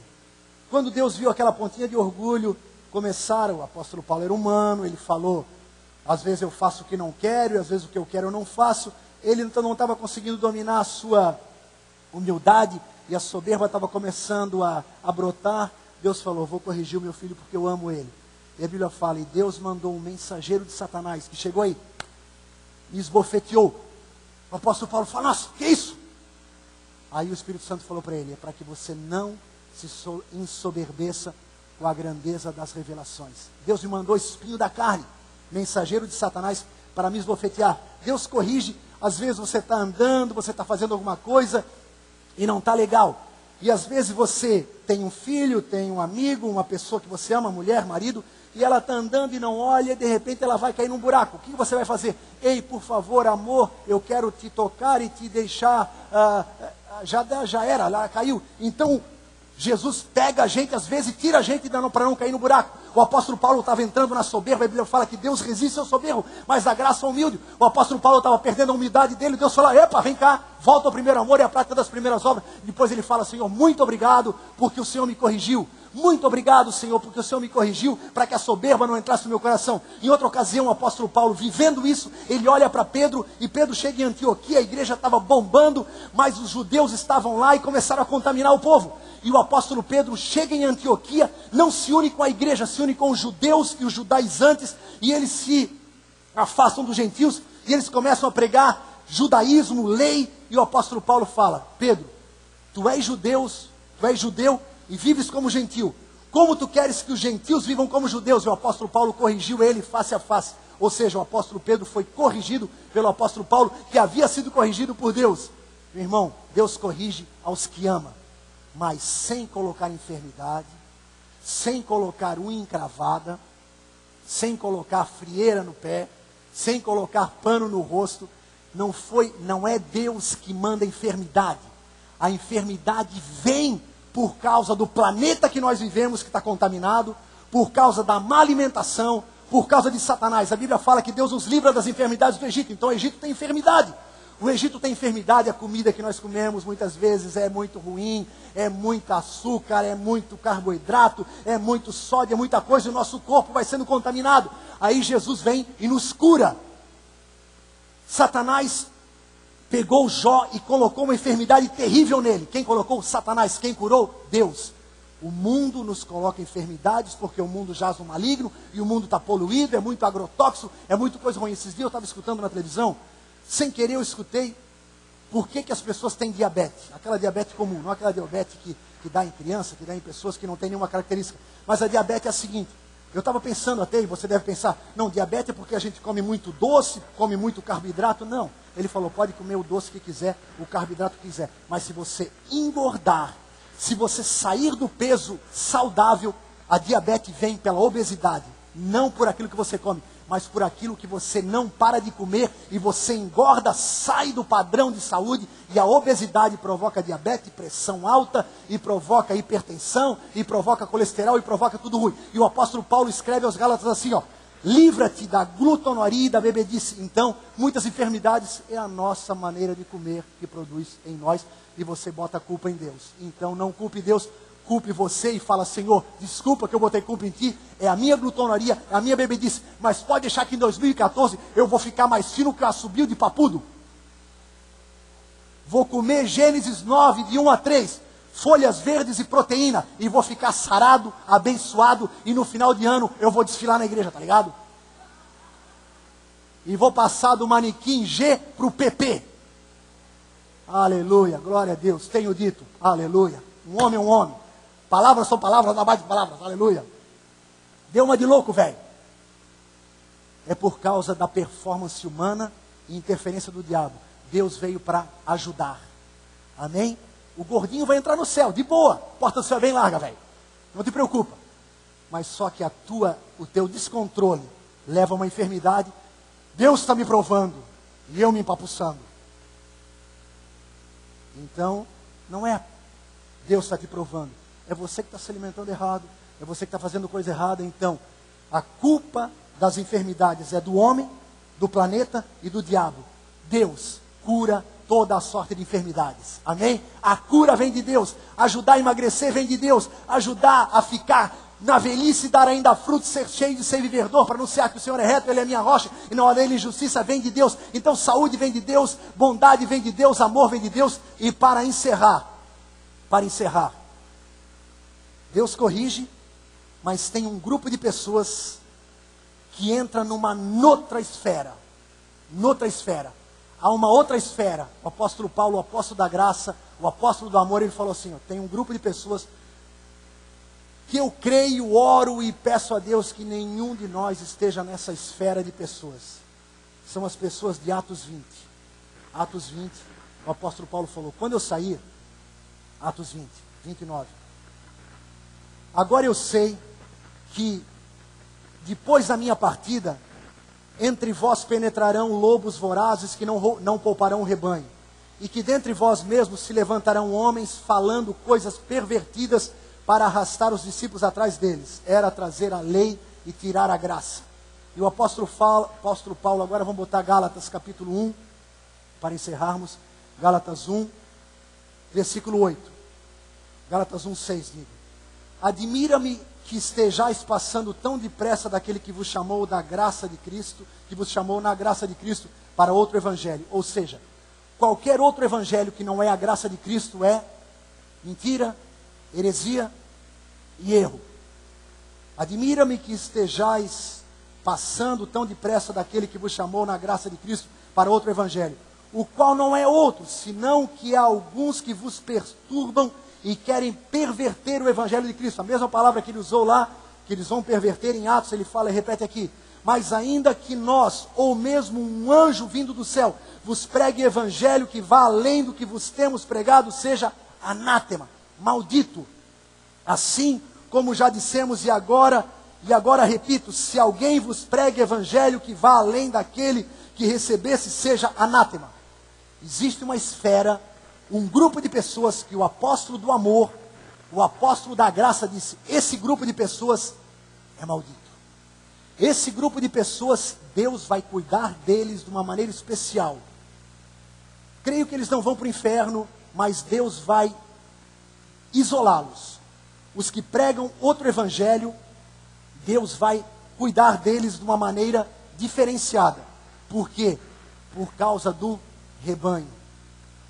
Quando Deus viu aquela pontinha de orgulho, o apóstolo Paulo era humano, ele falou, às vezes eu faço o que não quero, e às vezes o que eu quero eu não faço. Ele então não estava conseguindo dominar a sua humildade, e a soberba estava começando a brotar. Deus falou, vou corrigir o meu filho porque eu amo ele. E a Bíblia fala, e Deus mandou um mensageiro de Satanás, que chegou aí, e esbofeteou. O apóstolo Paulo fala, nossa, que isso? Aí o Espírito Santo falou para ele, é para que você não se ensoberbeça com a grandeza das revelações. Deus me mandou espinho da carne, mensageiro de Satanás, para me esbofetear. Deus corrige, às vezes você está andando, você está fazendo alguma coisa, e não está legal. E às vezes você tem um filho, tem um amigo, uma pessoa que você ama, mulher, marido, e ela está andando e não olha, e de repente ela vai cair num buraco. O que você vai fazer? Ei, por favor, amor, eu quero te tocar e te deixar, já era, ela caiu. Então, Jesus pega a gente, às vezes, e tira a gente para não cair no buraco. O apóstolo Paulo estava entrando na soberba, a Bíblia fala que Deus resiste ao soberbo, mas dá graça ao humilde. O apóstolo Paulo estava perdendo a humildade dele, Deus falou, epa, vem cá, volta ao primeiro amor e à prática das primeiras obras. Depois ele fala, Senhor, muito obrigado, porque o Senhor me corrigiu. Muito obrigado, Senhor, porque o Senhor me corrigiu, para que a soberba não entrasse no meu coração. Em outra ocasião, o apóstolo Paulo, vivendo isso, ele olha para Pedro, e Pedro chega em Antioquia, a igreja estava bombando, mas os judeus estavam lá e começaram a contaminar o povo. E o apóstolo Pedro chega em Antioquia, não se une com a igreja, se une com os judeus e os judaizantes, e eles se afastam dos gentios, e eles começam a pregar judaísmo, lei, e o apóstolo Paulo fala, Pedro, tu és judeu, e vives como gentil. Como tu queres que os gentios vivam como judeus? E o apóstolo Paulo corrigiu ele face a face. Ou seja, o apóstolo Pedro foi corrigido pelo apóstolo Paulo, que havia sido corrigido por Deus. Meu irmão, Deus corrige aos que ama, mas sem colocar enfermidade, sem colocar unha encravada, sem colocar frieira no pé, sem colocar pano no rosto. Não é Deus que manda enfermidade. A enfermidade vem por causa do planeta que nós vivemos, que está contaminado, por causa da má alimentação, por causa de Satanás. A Bíblia fala que Deus nos livra das enfermidades do Egito. Então o Egito tem enfermidade. O Egito tem enfermidade, a comida que nós comemos muitas vezes é muito ruim, é muito açúcar, é muito carboidrato, é muito sódio, é muita coisa, e o nosso corpo vai sendo contaminado. Aí Jesus vem e nos cura. Satanás pegou Jó e colocou uma enfermidade terrível nele. Quem colocou? Satanás. Quem curou? Deus. O mundo nos coloca enfermidades, porque o mundo jaz no maligno, e o mundo está poluído, é muito agrotóxico, é muito coisa ruim. Esses dias eu estava escutando na televisão, sem querer eu escutei, por que as pessoas têm diabetes? Aquela diabetes comum, não aquela diabetes que dá em criança, que dá em pessoas que não têm nenhuma característica. Mas a diabetes é a seguinte, eu estava pensando até, e você deve pensar, não, diabetes é porque a gente come muito doce, come muito carboidrato. Não, ele falou, pode comer o doce que quiser, o carboidrato que quiser, mas se você engordar, se você sair do peso saudável, a diabetes vem pela obesidade, não por aquilo que você come, mas por aquilo que você não para de comer, e você engorda, sai do padrão de saúde, e a obesidade provoca diabetes, pressão alta, e provoca hipertensão, e provoca colesterol, e provoca tudo ruim. E o apóstolo Paulo escreve aos Gálatas assim, ó, livra-te da glutonaria e da bebedice. Então, muitas enfermidades é a nossa maneira de comer que produz em nós, e você bota a culpa em Deus. Então, não culpe Deus, culpe você e fala: Senhor, desculpa que eu botei culpa em ti, é a minha glutonaria, é a minha bebedice, mas pode deixar que em 2014 eu vou ficar mais fino que o assobio de papudo. Vou comer Gênesis 9, de 1 a 3, folhas verdes e proteína, e vou ficar sarado, abençoado, e no final de ano eu vou desfilar na igreja, tá ligado? E vou passar do manequim G para o PP. Aleluia, glória a Deus, tenho dito, aleluia. Um homem é um homem, palavras são palavras, na base de palavras, aleluia. Deu uma de louco, velho. É por causa da performance humana e interferência do diabo. Deus veio para ajudar, amém? O gordinho vai entrar no céu, de boa, a porta do céu é bem larga, velho, não te preocupa. Mas só que o teu descontrole leva a uma enfermidade. Deus está me provando, e eu me empapuçando. Então, não é Deus está te provando, é você que está se alimentando errado, é você que está fazendo coisa errada. Então, a culpa das enfermidades é do homem, do planeta e do diabo. Deus cura toda a sorte de enfermidades, amém? A cura vem de Deus, ajudar a emagrecer vem de Deus, ajudar a ficar na velhice, dar ainda frutos, ser cheio de seiva e verdor, para anunciar que o Senhor é reto, Ele é minha rocha, e não há nele injustiça, vem de Deus. Então saúde vem de Deus, bondade vem de Deus, amor vem de Deus. E para encerrar, Deus corrige, mas tem um grupo de pessoas que entra noutra esfera. Há uma outra esfera. O apóstolo Paulo, o apóstolo da graça, o apóstolo do amor, ele falou assim: ó, tem um grupo de pessoas que eu creio, oro e peço a Deus que nenhum de nós esteja nessa esfera de pessoas. São as pessoas de Atos 20. Atos 20, o apóstolo Paulo falou: quando eu sair, Atos 20, 29. Agora eu sei que depois da minha partida, entre vós penetrarão lobos vorazes que não pouparão o rebanho, e que dentre vós mesmos se levantarão homens falando coisas pervertidas para arrastar os discípulos atrás deles. Era trazer a lei e tirar a graça. E o apóstolo Paulo, agora vamos botar Gálatas capítulo 1, para encerrarmos. Gálatas 1, versículo 8. Gálatas 1, 6, digo: admira-me que estejais passando tão depressa daquele que vos chamou da graça de Cristo, que vos chamou na graça de Cristo para outro evangelho. Ou seja, qualquer outro evangelho que não é a graça de Cristo é mentira, heresia e erro. Admira-me que estejais passando tão depressa daquele que vos chamou na graça de Cristo para outro evangelho, o qual não é outro, senão que há alguns que vos perturbam e querem perverter o evangelho de Cristo. A mesma palavra que ele usou lá, que eles vão perverter em Atos, ele fala e repete aqui: mas ainda que nós, ou mesmo um anjo vindo do céu, vos pregue evangelho que vá além do que vos temos pregado, seja anátema, maldito. Assim como já dissemos, e agora repito, se alguém vos pregue evangelho que vá além daquele que recebesse, seja anátema. Existe uma esfera, um grupo de pessoas que o apóstolo do amor, o apóstolo da graça disse: esse grupo de pessoas é maldito. Esse grupo de pessoas, Deus vai cuidar deles de uma maneira especial. Creio que eles não vão para o inferno, mas Deus vai isolá-los. Os que pregam outro evangelho, Deus vai cuidar deles de uma maneira diferenciada. Por quê? Por causa do rebanho.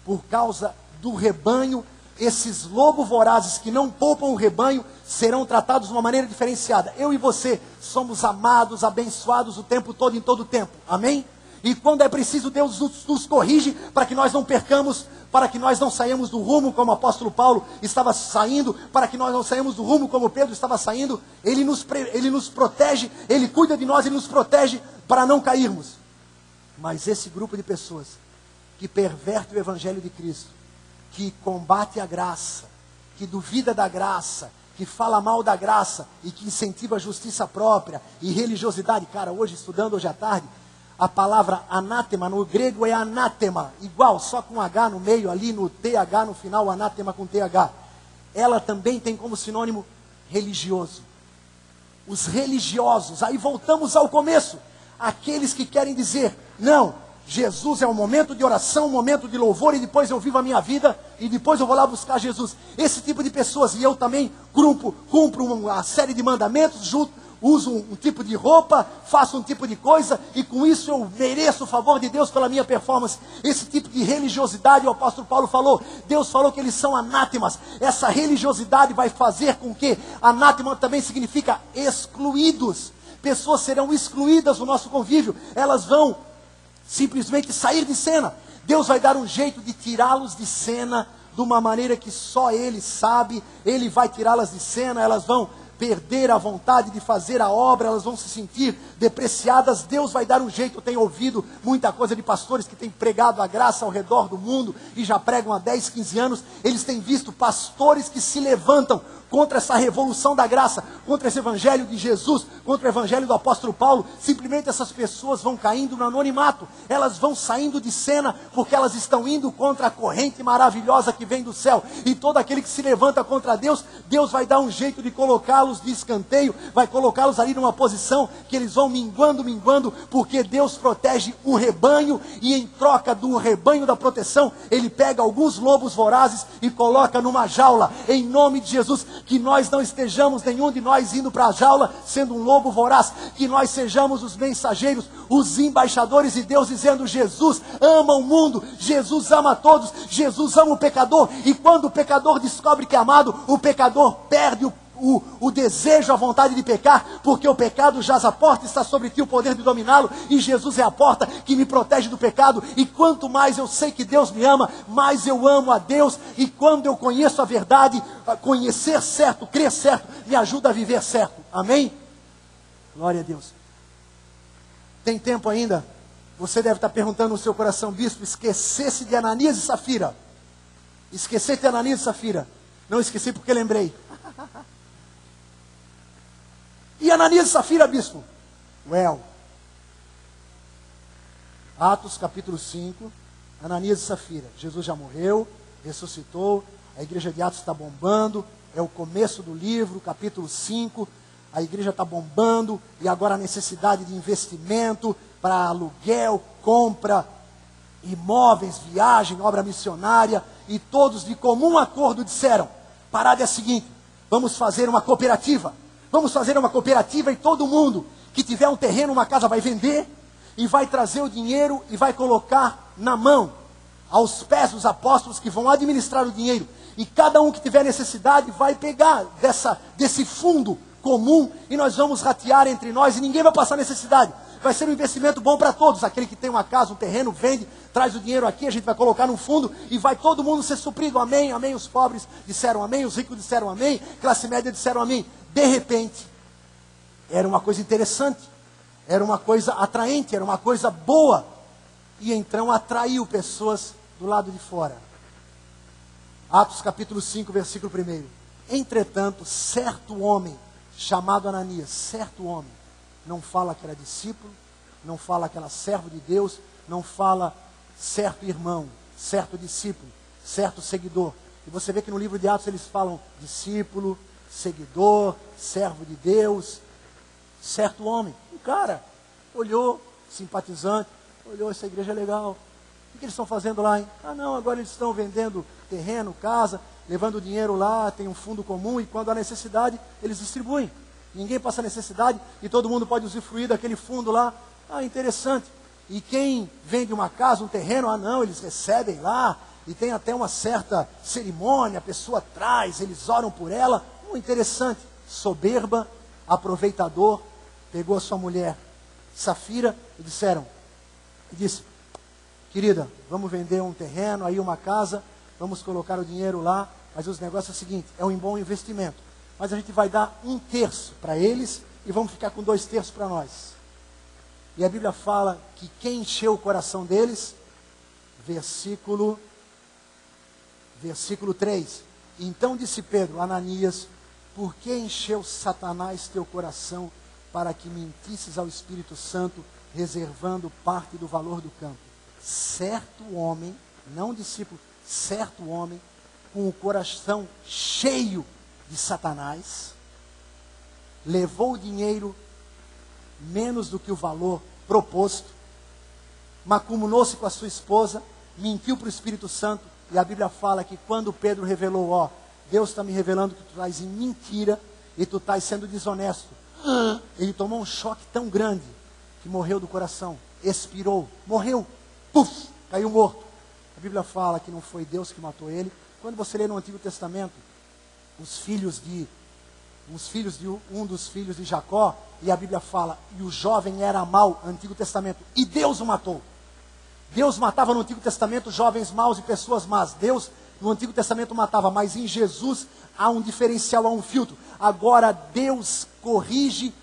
Por causa do rebanho, esses lobos vorazes que não poupam o rebanho serão tratados de uma maneira diferenciada. Eu e você somos amados, abençoados o tempo todo, em todo o tempo. Amém? E quando é preciso, Deus nos corrige para que nós não percamos, para que nós não saímos do rumo como o apóstolo Paulo estava saindo, para que nós não saímos do rumo como Pedro estava saindo. Ele nos protege, Ele cuida de nós, Ele nos protege para não cairmos. Mas esse grupo de pessoas que perverte o evangelho de Cristo, que combate a graça, que duvida da graça, que fala mal da graça e que incentiva a justiça própria e religiosidade. Cara, hoje à tarde, a palavra anátema no grego é anátema, igual, só com H no meio ali, no TH no final, anátema com TH. Ela também tem como sinônimo religioso. os religiosos. Aí voltamos ao começo. Aqueles que querem dizer, não, Jesus é um momento de oração, um momento de louvor, e depois eu vivo a minha vida, e depois eu vou lá buscar Jesus. Esse tipo de pessoas, e eu também cumpro uma série de mandamentos, uso um tipo de roupa, faço um tipo de coisa, e com isso eu mereço o favor de Deus pela minha performance. Esse tipo de religiosidade, o apóstolo Paulo falou, Deus falou que eles são anátemas. Essa religiosidade vai fazer com que, anátema também significa excluídos. Pessoas serão excluídas do nosso convívio, elas vão simplesmente sair de cena. Deus vai dar um jeito de tirá-los de cena, de uma maneira que só Ele sabe. Ele vai tirá-las de cena, elas vão perder a vontade de fazer a obra, elas vão se sentir depreciadas. Deus vai dar um jeito. Eu tenho ouvido muita coisa de pastores que têm pregado a graça ao redor do mundo, e já pregam há 10, 15 anos, eles têm visto pastores que se levantam contra essa revolução da graça, contra esse evangelho de Jesus, contra o evangelho do apóstolo Paulo. Simplesmente essas pessoas vão caindo no anonimato, elas vão saindo de cena, porque elas estão indo contra a corrente maravilhosa que vem do céu, e todo aquele que se levanta contra Deus, Deus vai dar um jeito de colocá-los de escanteio, vai colocá-los ali numa posição que eles vão minguando, porque Deus protege o rebanho, e em troca do rebanho da proteção, Ele pega alguns lobos vorazes e coloca numa jaula. Em nome de Jesus, que nós não estejamos, nenhum de nós, indo para a jaula sendo um lobo voraz, que nós sejamos os mensageiros, os embaixadores de Deus, dizendo: Jesus ama o mundo, Jesus ama todos, Jesus ama o pecador. E quando o pecador descobre que é amado, o pecador perde o desejo, a vontade de pecar, porque o pecado jaz à porta, está sobre ti o poder de dominá-lo, e Jesus é a porta que me protege do pecado. E quanto mais eu sei que Deus me ama, mais eu amo a Deus. E quando eu conheço a verdade, conhecer certo, crer certo, me ajuda a viver certo. Amém? Glória a Deus. Tem tempo ainda? Você deve estar perguntando no seu coração: bispo, esquecesse de Ananias e Safira? Esqueci de Ananias e Safira? Não esqueci, porque lembrei. E Ananias e Safira, bispo? Atos capítulo 5, Ananias e Safira. Jesus já morreu, ressuscitou, a igreja de Atos está bombando, é o começo do livro, capítulo 5, a igreja está bombando, e agora a necessidade de investimento para aluguel, compra, imóveis, viagem, obra missionária, e todos de comum acordo disseram: parada é a seguinte, vamos fazer uma cooperativa. Vamos fazer uma cooperativa, e todo mundo que tiver um terreno, uma casa, vai vender e vai trazer o dinheiro e vai colocar na mão, aos pés dos apóstolos que vão administrar o dinheiro. E cada um que tiver necessidade vai pegar desse fundo comum, e nós vamos ratear entre nós, e ninguém vai passar necessidade. Vai ser um investimento bom para todos. Aquele que tem uma casa, um terreno, vende, traz o dinheiro aqui, a gente vai colocar no fundo, e vai todo mundo ser suprido. Amém, amém. Os pobres disseram amém, os ricos disseram amém, classe média disseram amém. De repente, era uma coisa interessante, era uma coisa atraente, era uma coisa boa, e então atraiu pessoas do lado de fora. Atos capítulo 5, versículo 1. Entretanto, certo homem, chamado Ananias, certo homem, não fala que era discípulo, não fala que era servo de Deus, não fala certo irmão, certo discípulo, certo seguidor. E você vê que no livro de Atos eles falam discípulo, seguidor, servo de Deus, certo homem. Um cara olhou, simpatizante, olhou: essa igreja é legal, o que eles estão fazendo lá, hein? Ah não, agora eles estão vendendo terreno, casa, levando dinheiro lá, tem um fundo comum, e quando há necessidade, eles distribuem. Ninguém passa necessidade, e todo mundo pode usufruir daquele fundo lá. Ah, interessante. E quem vende uma casa, um terreno, ah não, eles recebem lá, e tem até uma certa cerimônia, a pessoa traz, eles oram por ela. Interessante. Soberba, aproveitador, pegou a sua mulher Safira e disse: querida, vamos vender um terreno, aí uma casa, vamos colocar o dinheiro lá, mas os negócios é o seguinte, é um bom investimento, mas a gente vai dar 1/3 para eles, e vamos ficar com 2/3 para nós. E a Bíblia fala que quem encheu o coração deles, versículo 3, então disse Pedro: Ananias, por que encheu Satanás teu coração para que mentisses ao Espírito Santo, reservando parte do valor do campo? Certo homem, não discípulo, certo homem, com o coração cheio de Satanás, levou o dinheiro menos do que o valor proposto, macumunou-se com a sua esposa, mentiu para o Espírito Santo, e a Bíblia fala que quando Pedro revelou, ó, Deus está me revelando que tu estás em mentira, e tu estás sendo desonesto. Ele tomou um choque tão grande, que morreu do coração, expirou, morreu, puf, caiu morto. A Bíblia fala que não foi Deus que matou ele. Quando você lê no Antigo Testamento, um dos filhos de Jacó, e a Bíblia fala, e o jovem era mau, Antigo Testamento, e Deus o matou. Deus matava no Antigo Testamento jovens maus e pessoas más. Deus no Antigo Testamento matava, mas em Jesus há um diferencial, há um filtro. Agora Deus corrige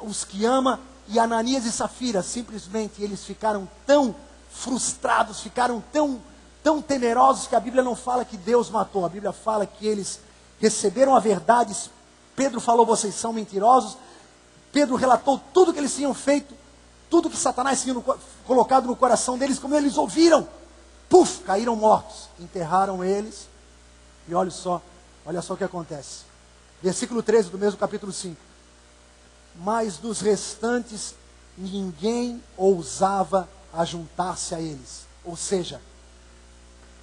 os que ama, e Ananias e Safira, simplesmente eles ficaram tão frustrados, ficaram tão temerosos, que a Bíblia não fala que Deus matou, a Bíblia fala que eles receberam a verdade. Pedro falou, vocês são mentirosos. Pedro relatou tudo que eles tinham feito, tudo que Satanás tinha colocado no coração deles, como eles ouviram, puf, caíram mortos, enterraram eles, e olha só o que acontece, versículo 13 do mesmo capítulo 5, mas dos restantes, ninguém ousava ajuntar-se a eles, ou seja,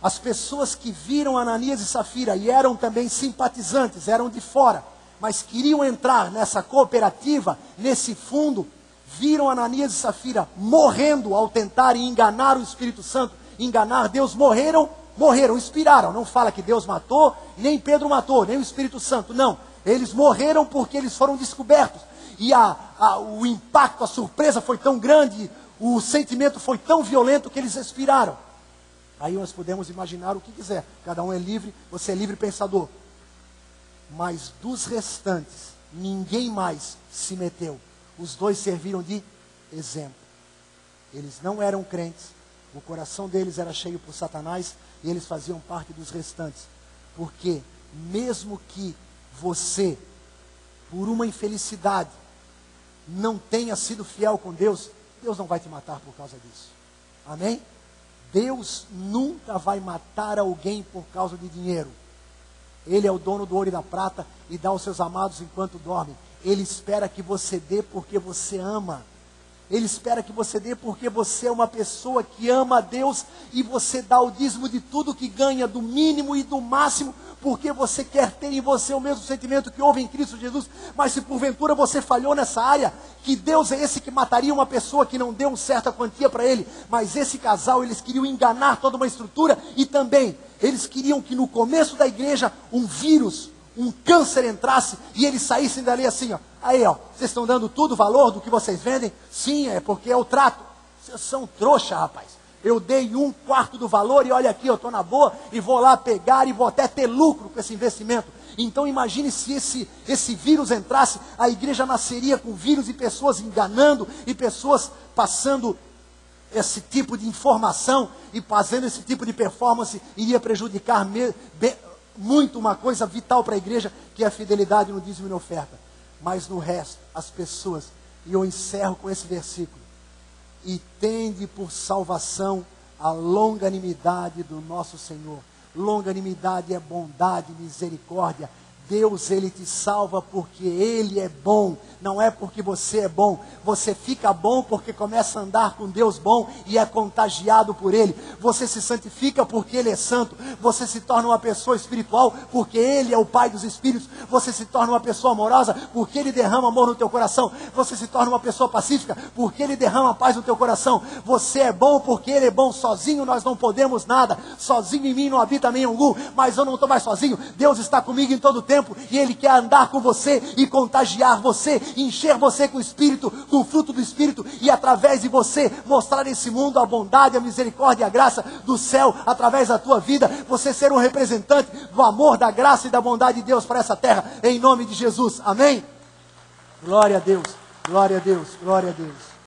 as pessoas que viram Ananias e Safira, e eram também simpatizantes, eram de fora, mas queriam entrar nessa cooperativa, nesse fundo, viram Ananias e Safira morrendo ao tentarem enganar o Espírito Santo, enganar Deus, morreram, expiraram. Não fala que Deus matou, nem Pedro matou, nem o Espírito Santo, não. Eles morreram porque eles foram descobertos. E o impacto, a surpresa foi tão grande, o sentimento foi tão violento que eles expiraram. Aí nós podemos imaginar o que quiser, cada um é livre, você é livre pensador. Mas dos restantes, ninguém mais se meteu. Os dois serviram de exemplo. Eles não eram crentes, o coração deles era cheio por Satanás, e eles faziam parte dos restantes. Porque mesmo que você, por uma infelicidade, não tenha sido fiel com Deus, Deus não vai te matar por causa disso. Amém? Deus nunca vai matar alguém por causa de dinheiro. Ele é o dono do ouro e da prata e dá aos seus amados enquanto dormem. Ele espera que você dê porque você ama. Ele espera que você dê porque você é uma pessoa que ama a Deus, e você dá o dízimo de tudo que ganha, do mínimo e do máximo, porque você quer ter em você o mesmo sentimento que houve em Cristo Jesus. Mas se porventura você falhou nessa área, que Deus é esse que mataria uma pessoa que não deu uma certa quantia para ele, mas esse casal, eles queriam enganar toda uma estrutura, e também eles queriam que no começo da igreja um vírus, um câncer entrasse, e eles saíssem dali assim, ó, aí ó, vocês estão dando tudo o valor do que vocês vendem? Sim, é porque é o trato. Vocês são trouxa, rapaz. Eu dei 1/4 do valor, e olha aqui, eu estou na boa, e vou lá pegar, e vou até ter lucro com esse investimento. Então imagine se esse vírus entrasse, a igreja nasceria com vírus e pessoas enganando, e pessoas passando esse tipo de informação, e fazendo esse tipo de performance, iria prejudicar muito uma coisa vital para a igreja, que é a fidelidade no dízimo e na oferta. Mas no resto, as pessoas, e eu encerro com esse versículo, e tende por salvação a longanimidade do nosso Senhor. Longanimidade é bondade, misericórdia. Deus, Ele te salva porque Ele é bom, não é porque você é bom. Você fica bom porque começa a andar com Deus bom e é contagiado por Ele. Você se santifica porque Ele é santo. Você se torna uma pessoa espiritual porque Ele é o Pai dos Espíritos. Você se torna uma pessoa amorosa porque Ele derrama amor no teu coração. Você se torna uma pessoa pacífica porque Ele derrama paz no teu coração. Você é bom porque Ele é bom. Sozinho nós não podemos nada. Sozinho em mim não habita nenhum, mas eu não estou mais sozinho. Deus está comigo em todo o tempo, e Ele quer andar com você e contagiar você, encher você com o Espírito, com o fruto do Espírito, e através de você mostrar nesse mundo a bondade, a misericórdia e a graça do céu, através da tua vida, você ser um representante do amor, da graça e da bondade de Deus para essa terra, em nome de Jesus, amém? Glória a Deus, glória a Deus, glória a Deus.